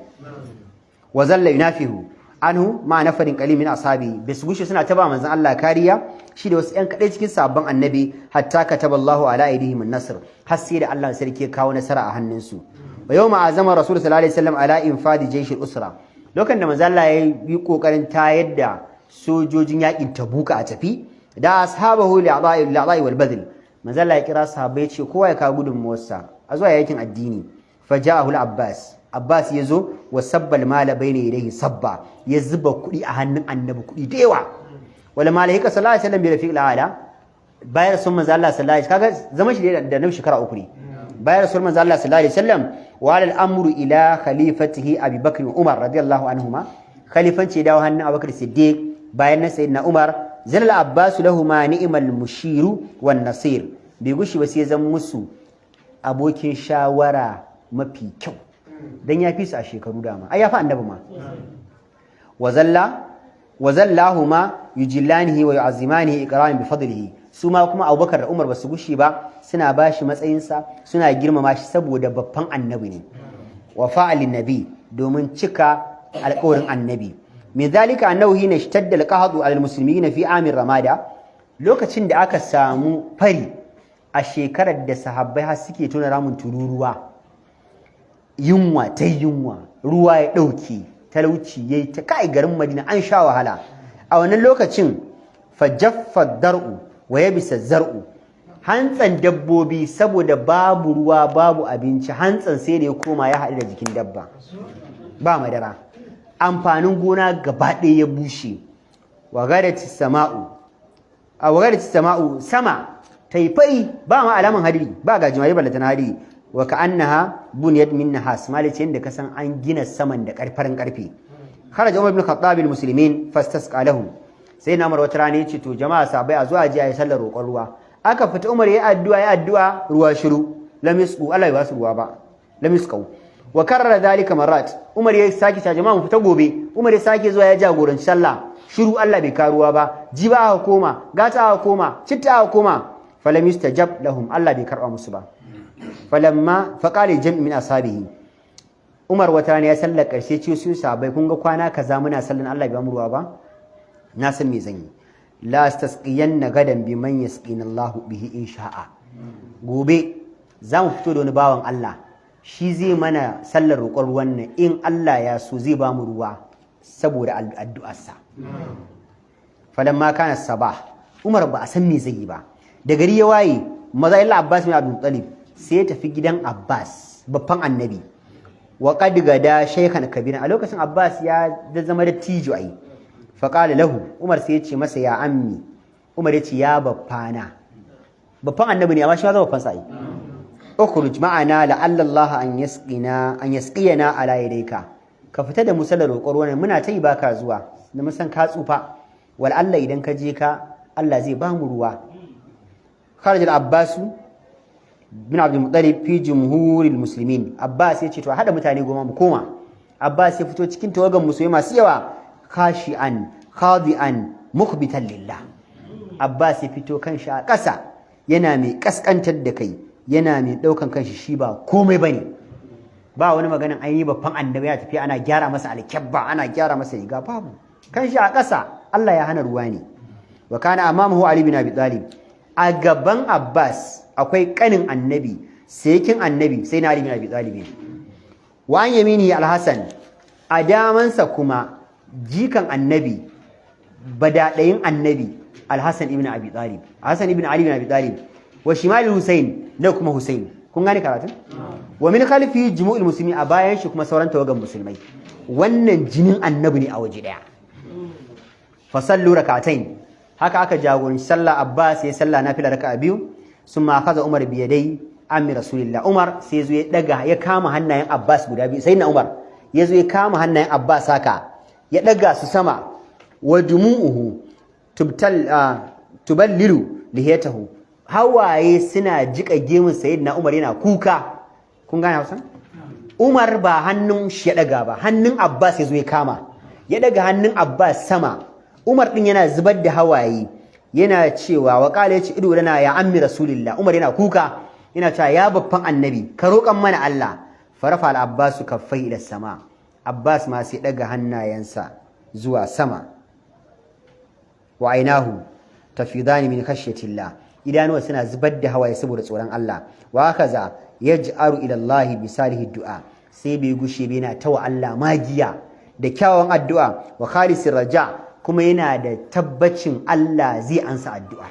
wa zalla yunafihu anhu ma nafarin qalil min ashabi bisu gushe suna taba manzon Allah kariya shi da wasu ƴan kadai cikin sabon annabi hatta kataballahu ala aidihim an-nasr har sai da Allah sarki ya kawo nasara a hannunsu wa yawma azama rasul sallallahu alaihi wasallam ala infadi jaysh al-usra lokacin da manzon Allah ya yi kokarin tayar da sojojin yakin tabuka a tafi da ashabahu li'ada'i wal badl manzon Allah ya kira sahabbai ce kowa ya kawo gudunmuwarsa a zuwa yakin addini faja'ahu Abbas ya zo wa sabbal mala bayna yadayhi sabba ya zuba kuɗi a hannun annabi kuɗi da yawa wala malaika sallallahu alaihi wasallam bi rafiqil ala bayar sun manzo Allah sallallahu alaihi kaga zaman shi da nabi shekara uku ne bayar sun manzo Allah sallallahu alaihi wasallam wa al amru ila khalifatihi Abi Bakr wa Umar radiyallahu anhuma khalifanci dawo hannun Abu Bakr Siddiq bayan na sayyidina Umar zalal Abbas lahumma ni'mal mushiru wan nasir bai gushi ba sai zan musu abokin shawara mafi kyau dan ya fi su a shekaru dama ai ya fi annabi ma wazallahuma yujillanihi wa yu'azzimanihi ikraman bi fadlihi su ma kuma Abubakar da Umar basu gushi ba suna bashi matsayin sa suna girmama shi saboda babban annabi ne wa fa'alin nabi domin cika alƙawarin annabi min zalika annahu hina ishtadda alqahdu alal muslimin fi amir ramada lokacin da aka samu fari a shekarar da sahabbai har suke tona ramun tururuwa yunwa ta yunwa ruwa ya ɗauke talauci ya yi ta kai garin madina an sha wahala a wannan lokacin fajaffa dar'u wa ya bisa zar'u hantsan dabbobi saboda babu ruwa babu abinci hantsan sai da ya koma ya haɗu da jikin dabba ba madara amfanin gona gaba ɗaya ya bushe wagadati sama'u sama taifai ba ma alaman hadiri ba gajimare ballatan hadiri wa ka'annaha bunyat min nahas malice inda kasan an gina saman da karfarin karfe kharaja umar ibn khattab bil muslimin fastasqa lahum sai na umar wata rana yace to jama'a sabai a zuwa ji ayi sallar roƙon ruwa aka fita umar yayi addu'a ruwa shiru lam yasqu Allah ya ba su ruwa ba lam yasqu wa karrara dalika marat umar yayi saki ta jama'a mu fita gobe umar ya sake zuwa ya jagoranci sallah shiru Allah bai karuwa ba jiba aka koma gata aka koma citta aka koma falam yustajab lahum Allah bai karba musu ba falamma faqala jam'i min ashabihi Umar wata ne ya sallar karshe ce su sahabbai kun ga kwana kaza muna sallan Allah bai mu ruwa ba na san me zan yi la astasqiyanna gadan biman yasqina Allah bihi insha'a gobe za mu fito da wani bawan Allah shi zai mana sallar roƙon ruwan nan in Allah ya so zai ba mu ruwa saboda addu'arsa falamma kana sabah Umar ba a san me zai yi ba da gari ya waye maza illa Abbas bin Abdul Muttalib sai ya tafi gidan Abbas babban annabi wa qad gada shaykhan kabira a lokacin Abbas ya zama da tijo ai fa qala lahu Umar sai ya ce masa ya ammi Umar ya ce ya baffana babban annabi ne amma shi ma zama babban sai ukhruj ma'ana la'alla Allah an yasqiyana ala yadayka ka fita da musallar roƙon ruwan muna ta yi baka zuwa da mun san ka tsufa wal Allah idan ka je ka Allah zai ba mu ruwa خرج العباس bin Abdul Muttalib fi jumhuril muslimin Abbas ya ce to hada mutane goma mu koma Abbas ya fito cikin tawagan musulmai masu yawa khashi'an khadi'an mukhbitan lillah Abbas ya fito kanshi a ƙasa yana mai kaskantar da kai yana mai daukan kanshi shi ba komai bane ba wani maganin an yi babban annabi ya tafi ana gyara masa alkabba ana gyara masa riga babu kanshi a ƙasa Allah ya hana ruwa ne wa kana amamahu Ali bin Abi Talib a gaban Abbas akwai kanin annabi saykin annabi sai na Ali bin Abi Talib wa an yamini al-Hasan a damansa kuma jikan annabi badadayin annabi al-Hasan ibn Abi Talib Hasan ibn Ali bin Abi Talib wa shimal Husain da kuma Husain kun gane karatun wa min khalfi jumu'ul muslimi a bayan shi kuma sauran tawagan musulmai wannan jinin annabi ne a waje daya fa sallu rak'atayn haka aka jagoranci sallah Abbas ya sallah nafila raka'a biyu summa akhadha Umar bi yadai ammi rasulillah Umar sai zo ya kama hannayen Abbas guda biyu sayyidina Umar ya zo ya kama hannayen Abbas haka ya daga su sama wa dumu'uhu tuballilu lihiyatahu hawaye suna jika gemun sayyidina Umar yana kuka kun gane Hausa Umar ba hannun shi ya daga ba hannun Abbas ya zo ya kama ya daga hannun Abbas sama Umar din yana zubar da hawaye yana cewa wa qala yace ido lana ya ammi rasulillah Umar yana kuka yana cewa ya babban annabi ka roƙan mana Allah farafa al-Abbas kaffai ila sama Abbas ma sai daga hannayensa zuwa sama wa ainahu tafidani min khashyatillah idanuwa suna zubar da hawaye saboda tsoron Allah wa kaza yaj'aru ila Allah bi salihi du'a sai bai gushe bai na tawa Allah magiya da kyawun addu'a wa khalisir raja kuma yana da tabbacin Allah zai ansa addu'a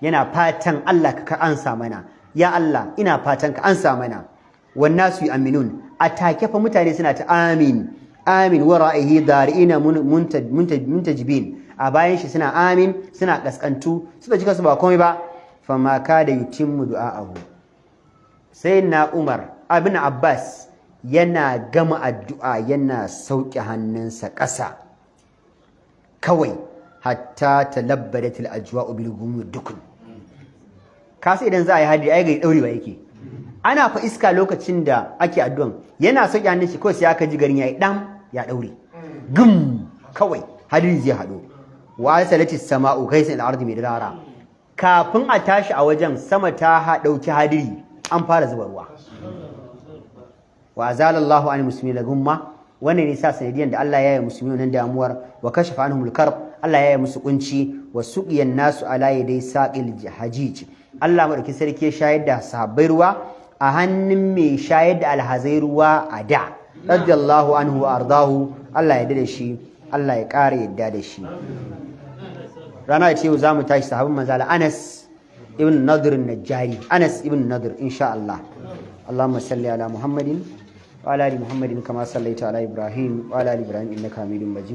yana fatan Allah ka ansa mana ya Allah ina fatan ka ansa mana wannasu yu'minun atake fa mutane suna ta amin amin wa ra'ihi dari'ina muntajibin a bayan shi suna amin suna kaskantu suka jika su ba komai ba fama kada yutimmu du'a'ahu sai na Umar ibn Abbas yana gama addu'a yana sauke hannunsa ƙasa kawai hatta talabbadatil ajwa'u bil gumud dukun kasa idan za a yi hadiri ai ga daurewa yake ana fa iska lokacin da ake addu'an yana sauke hannun shi kawai sai aka ji garin yayi dam ya daure gum kawai hadiri zai hado wa salatis sama'u kaysa al-ardi midrara kafin a tashi a wajen sama ta dauki hadiri an fara zuba ruwa wa azalallahu an muslimina gumma wannan ne sa sanadiyan da Allah ya yi musulmi nan damuwar wa kashafa anhumul karb Allah ya yi musu kunci wa suqiyan nasu ala yadai saqil hajij Allah madauki sarki ya shayar da sahabbai ruwa a hannun mai shayar da alhazai ruwa a da radiyallahu anhu wa ardahu Allah ya yarda da shi Allah ya ƙara yadda da shi rana ce za mu tashi sahabin manzala Anas ibn Nadir an-Najjari Anas ibn Nadir insha Allah Allahumma salli ala Muhammadin wa ala ali Muhammadin kama sallaita ala Ibrahim wa ala ali Ibrahim innaka Hamidum Majid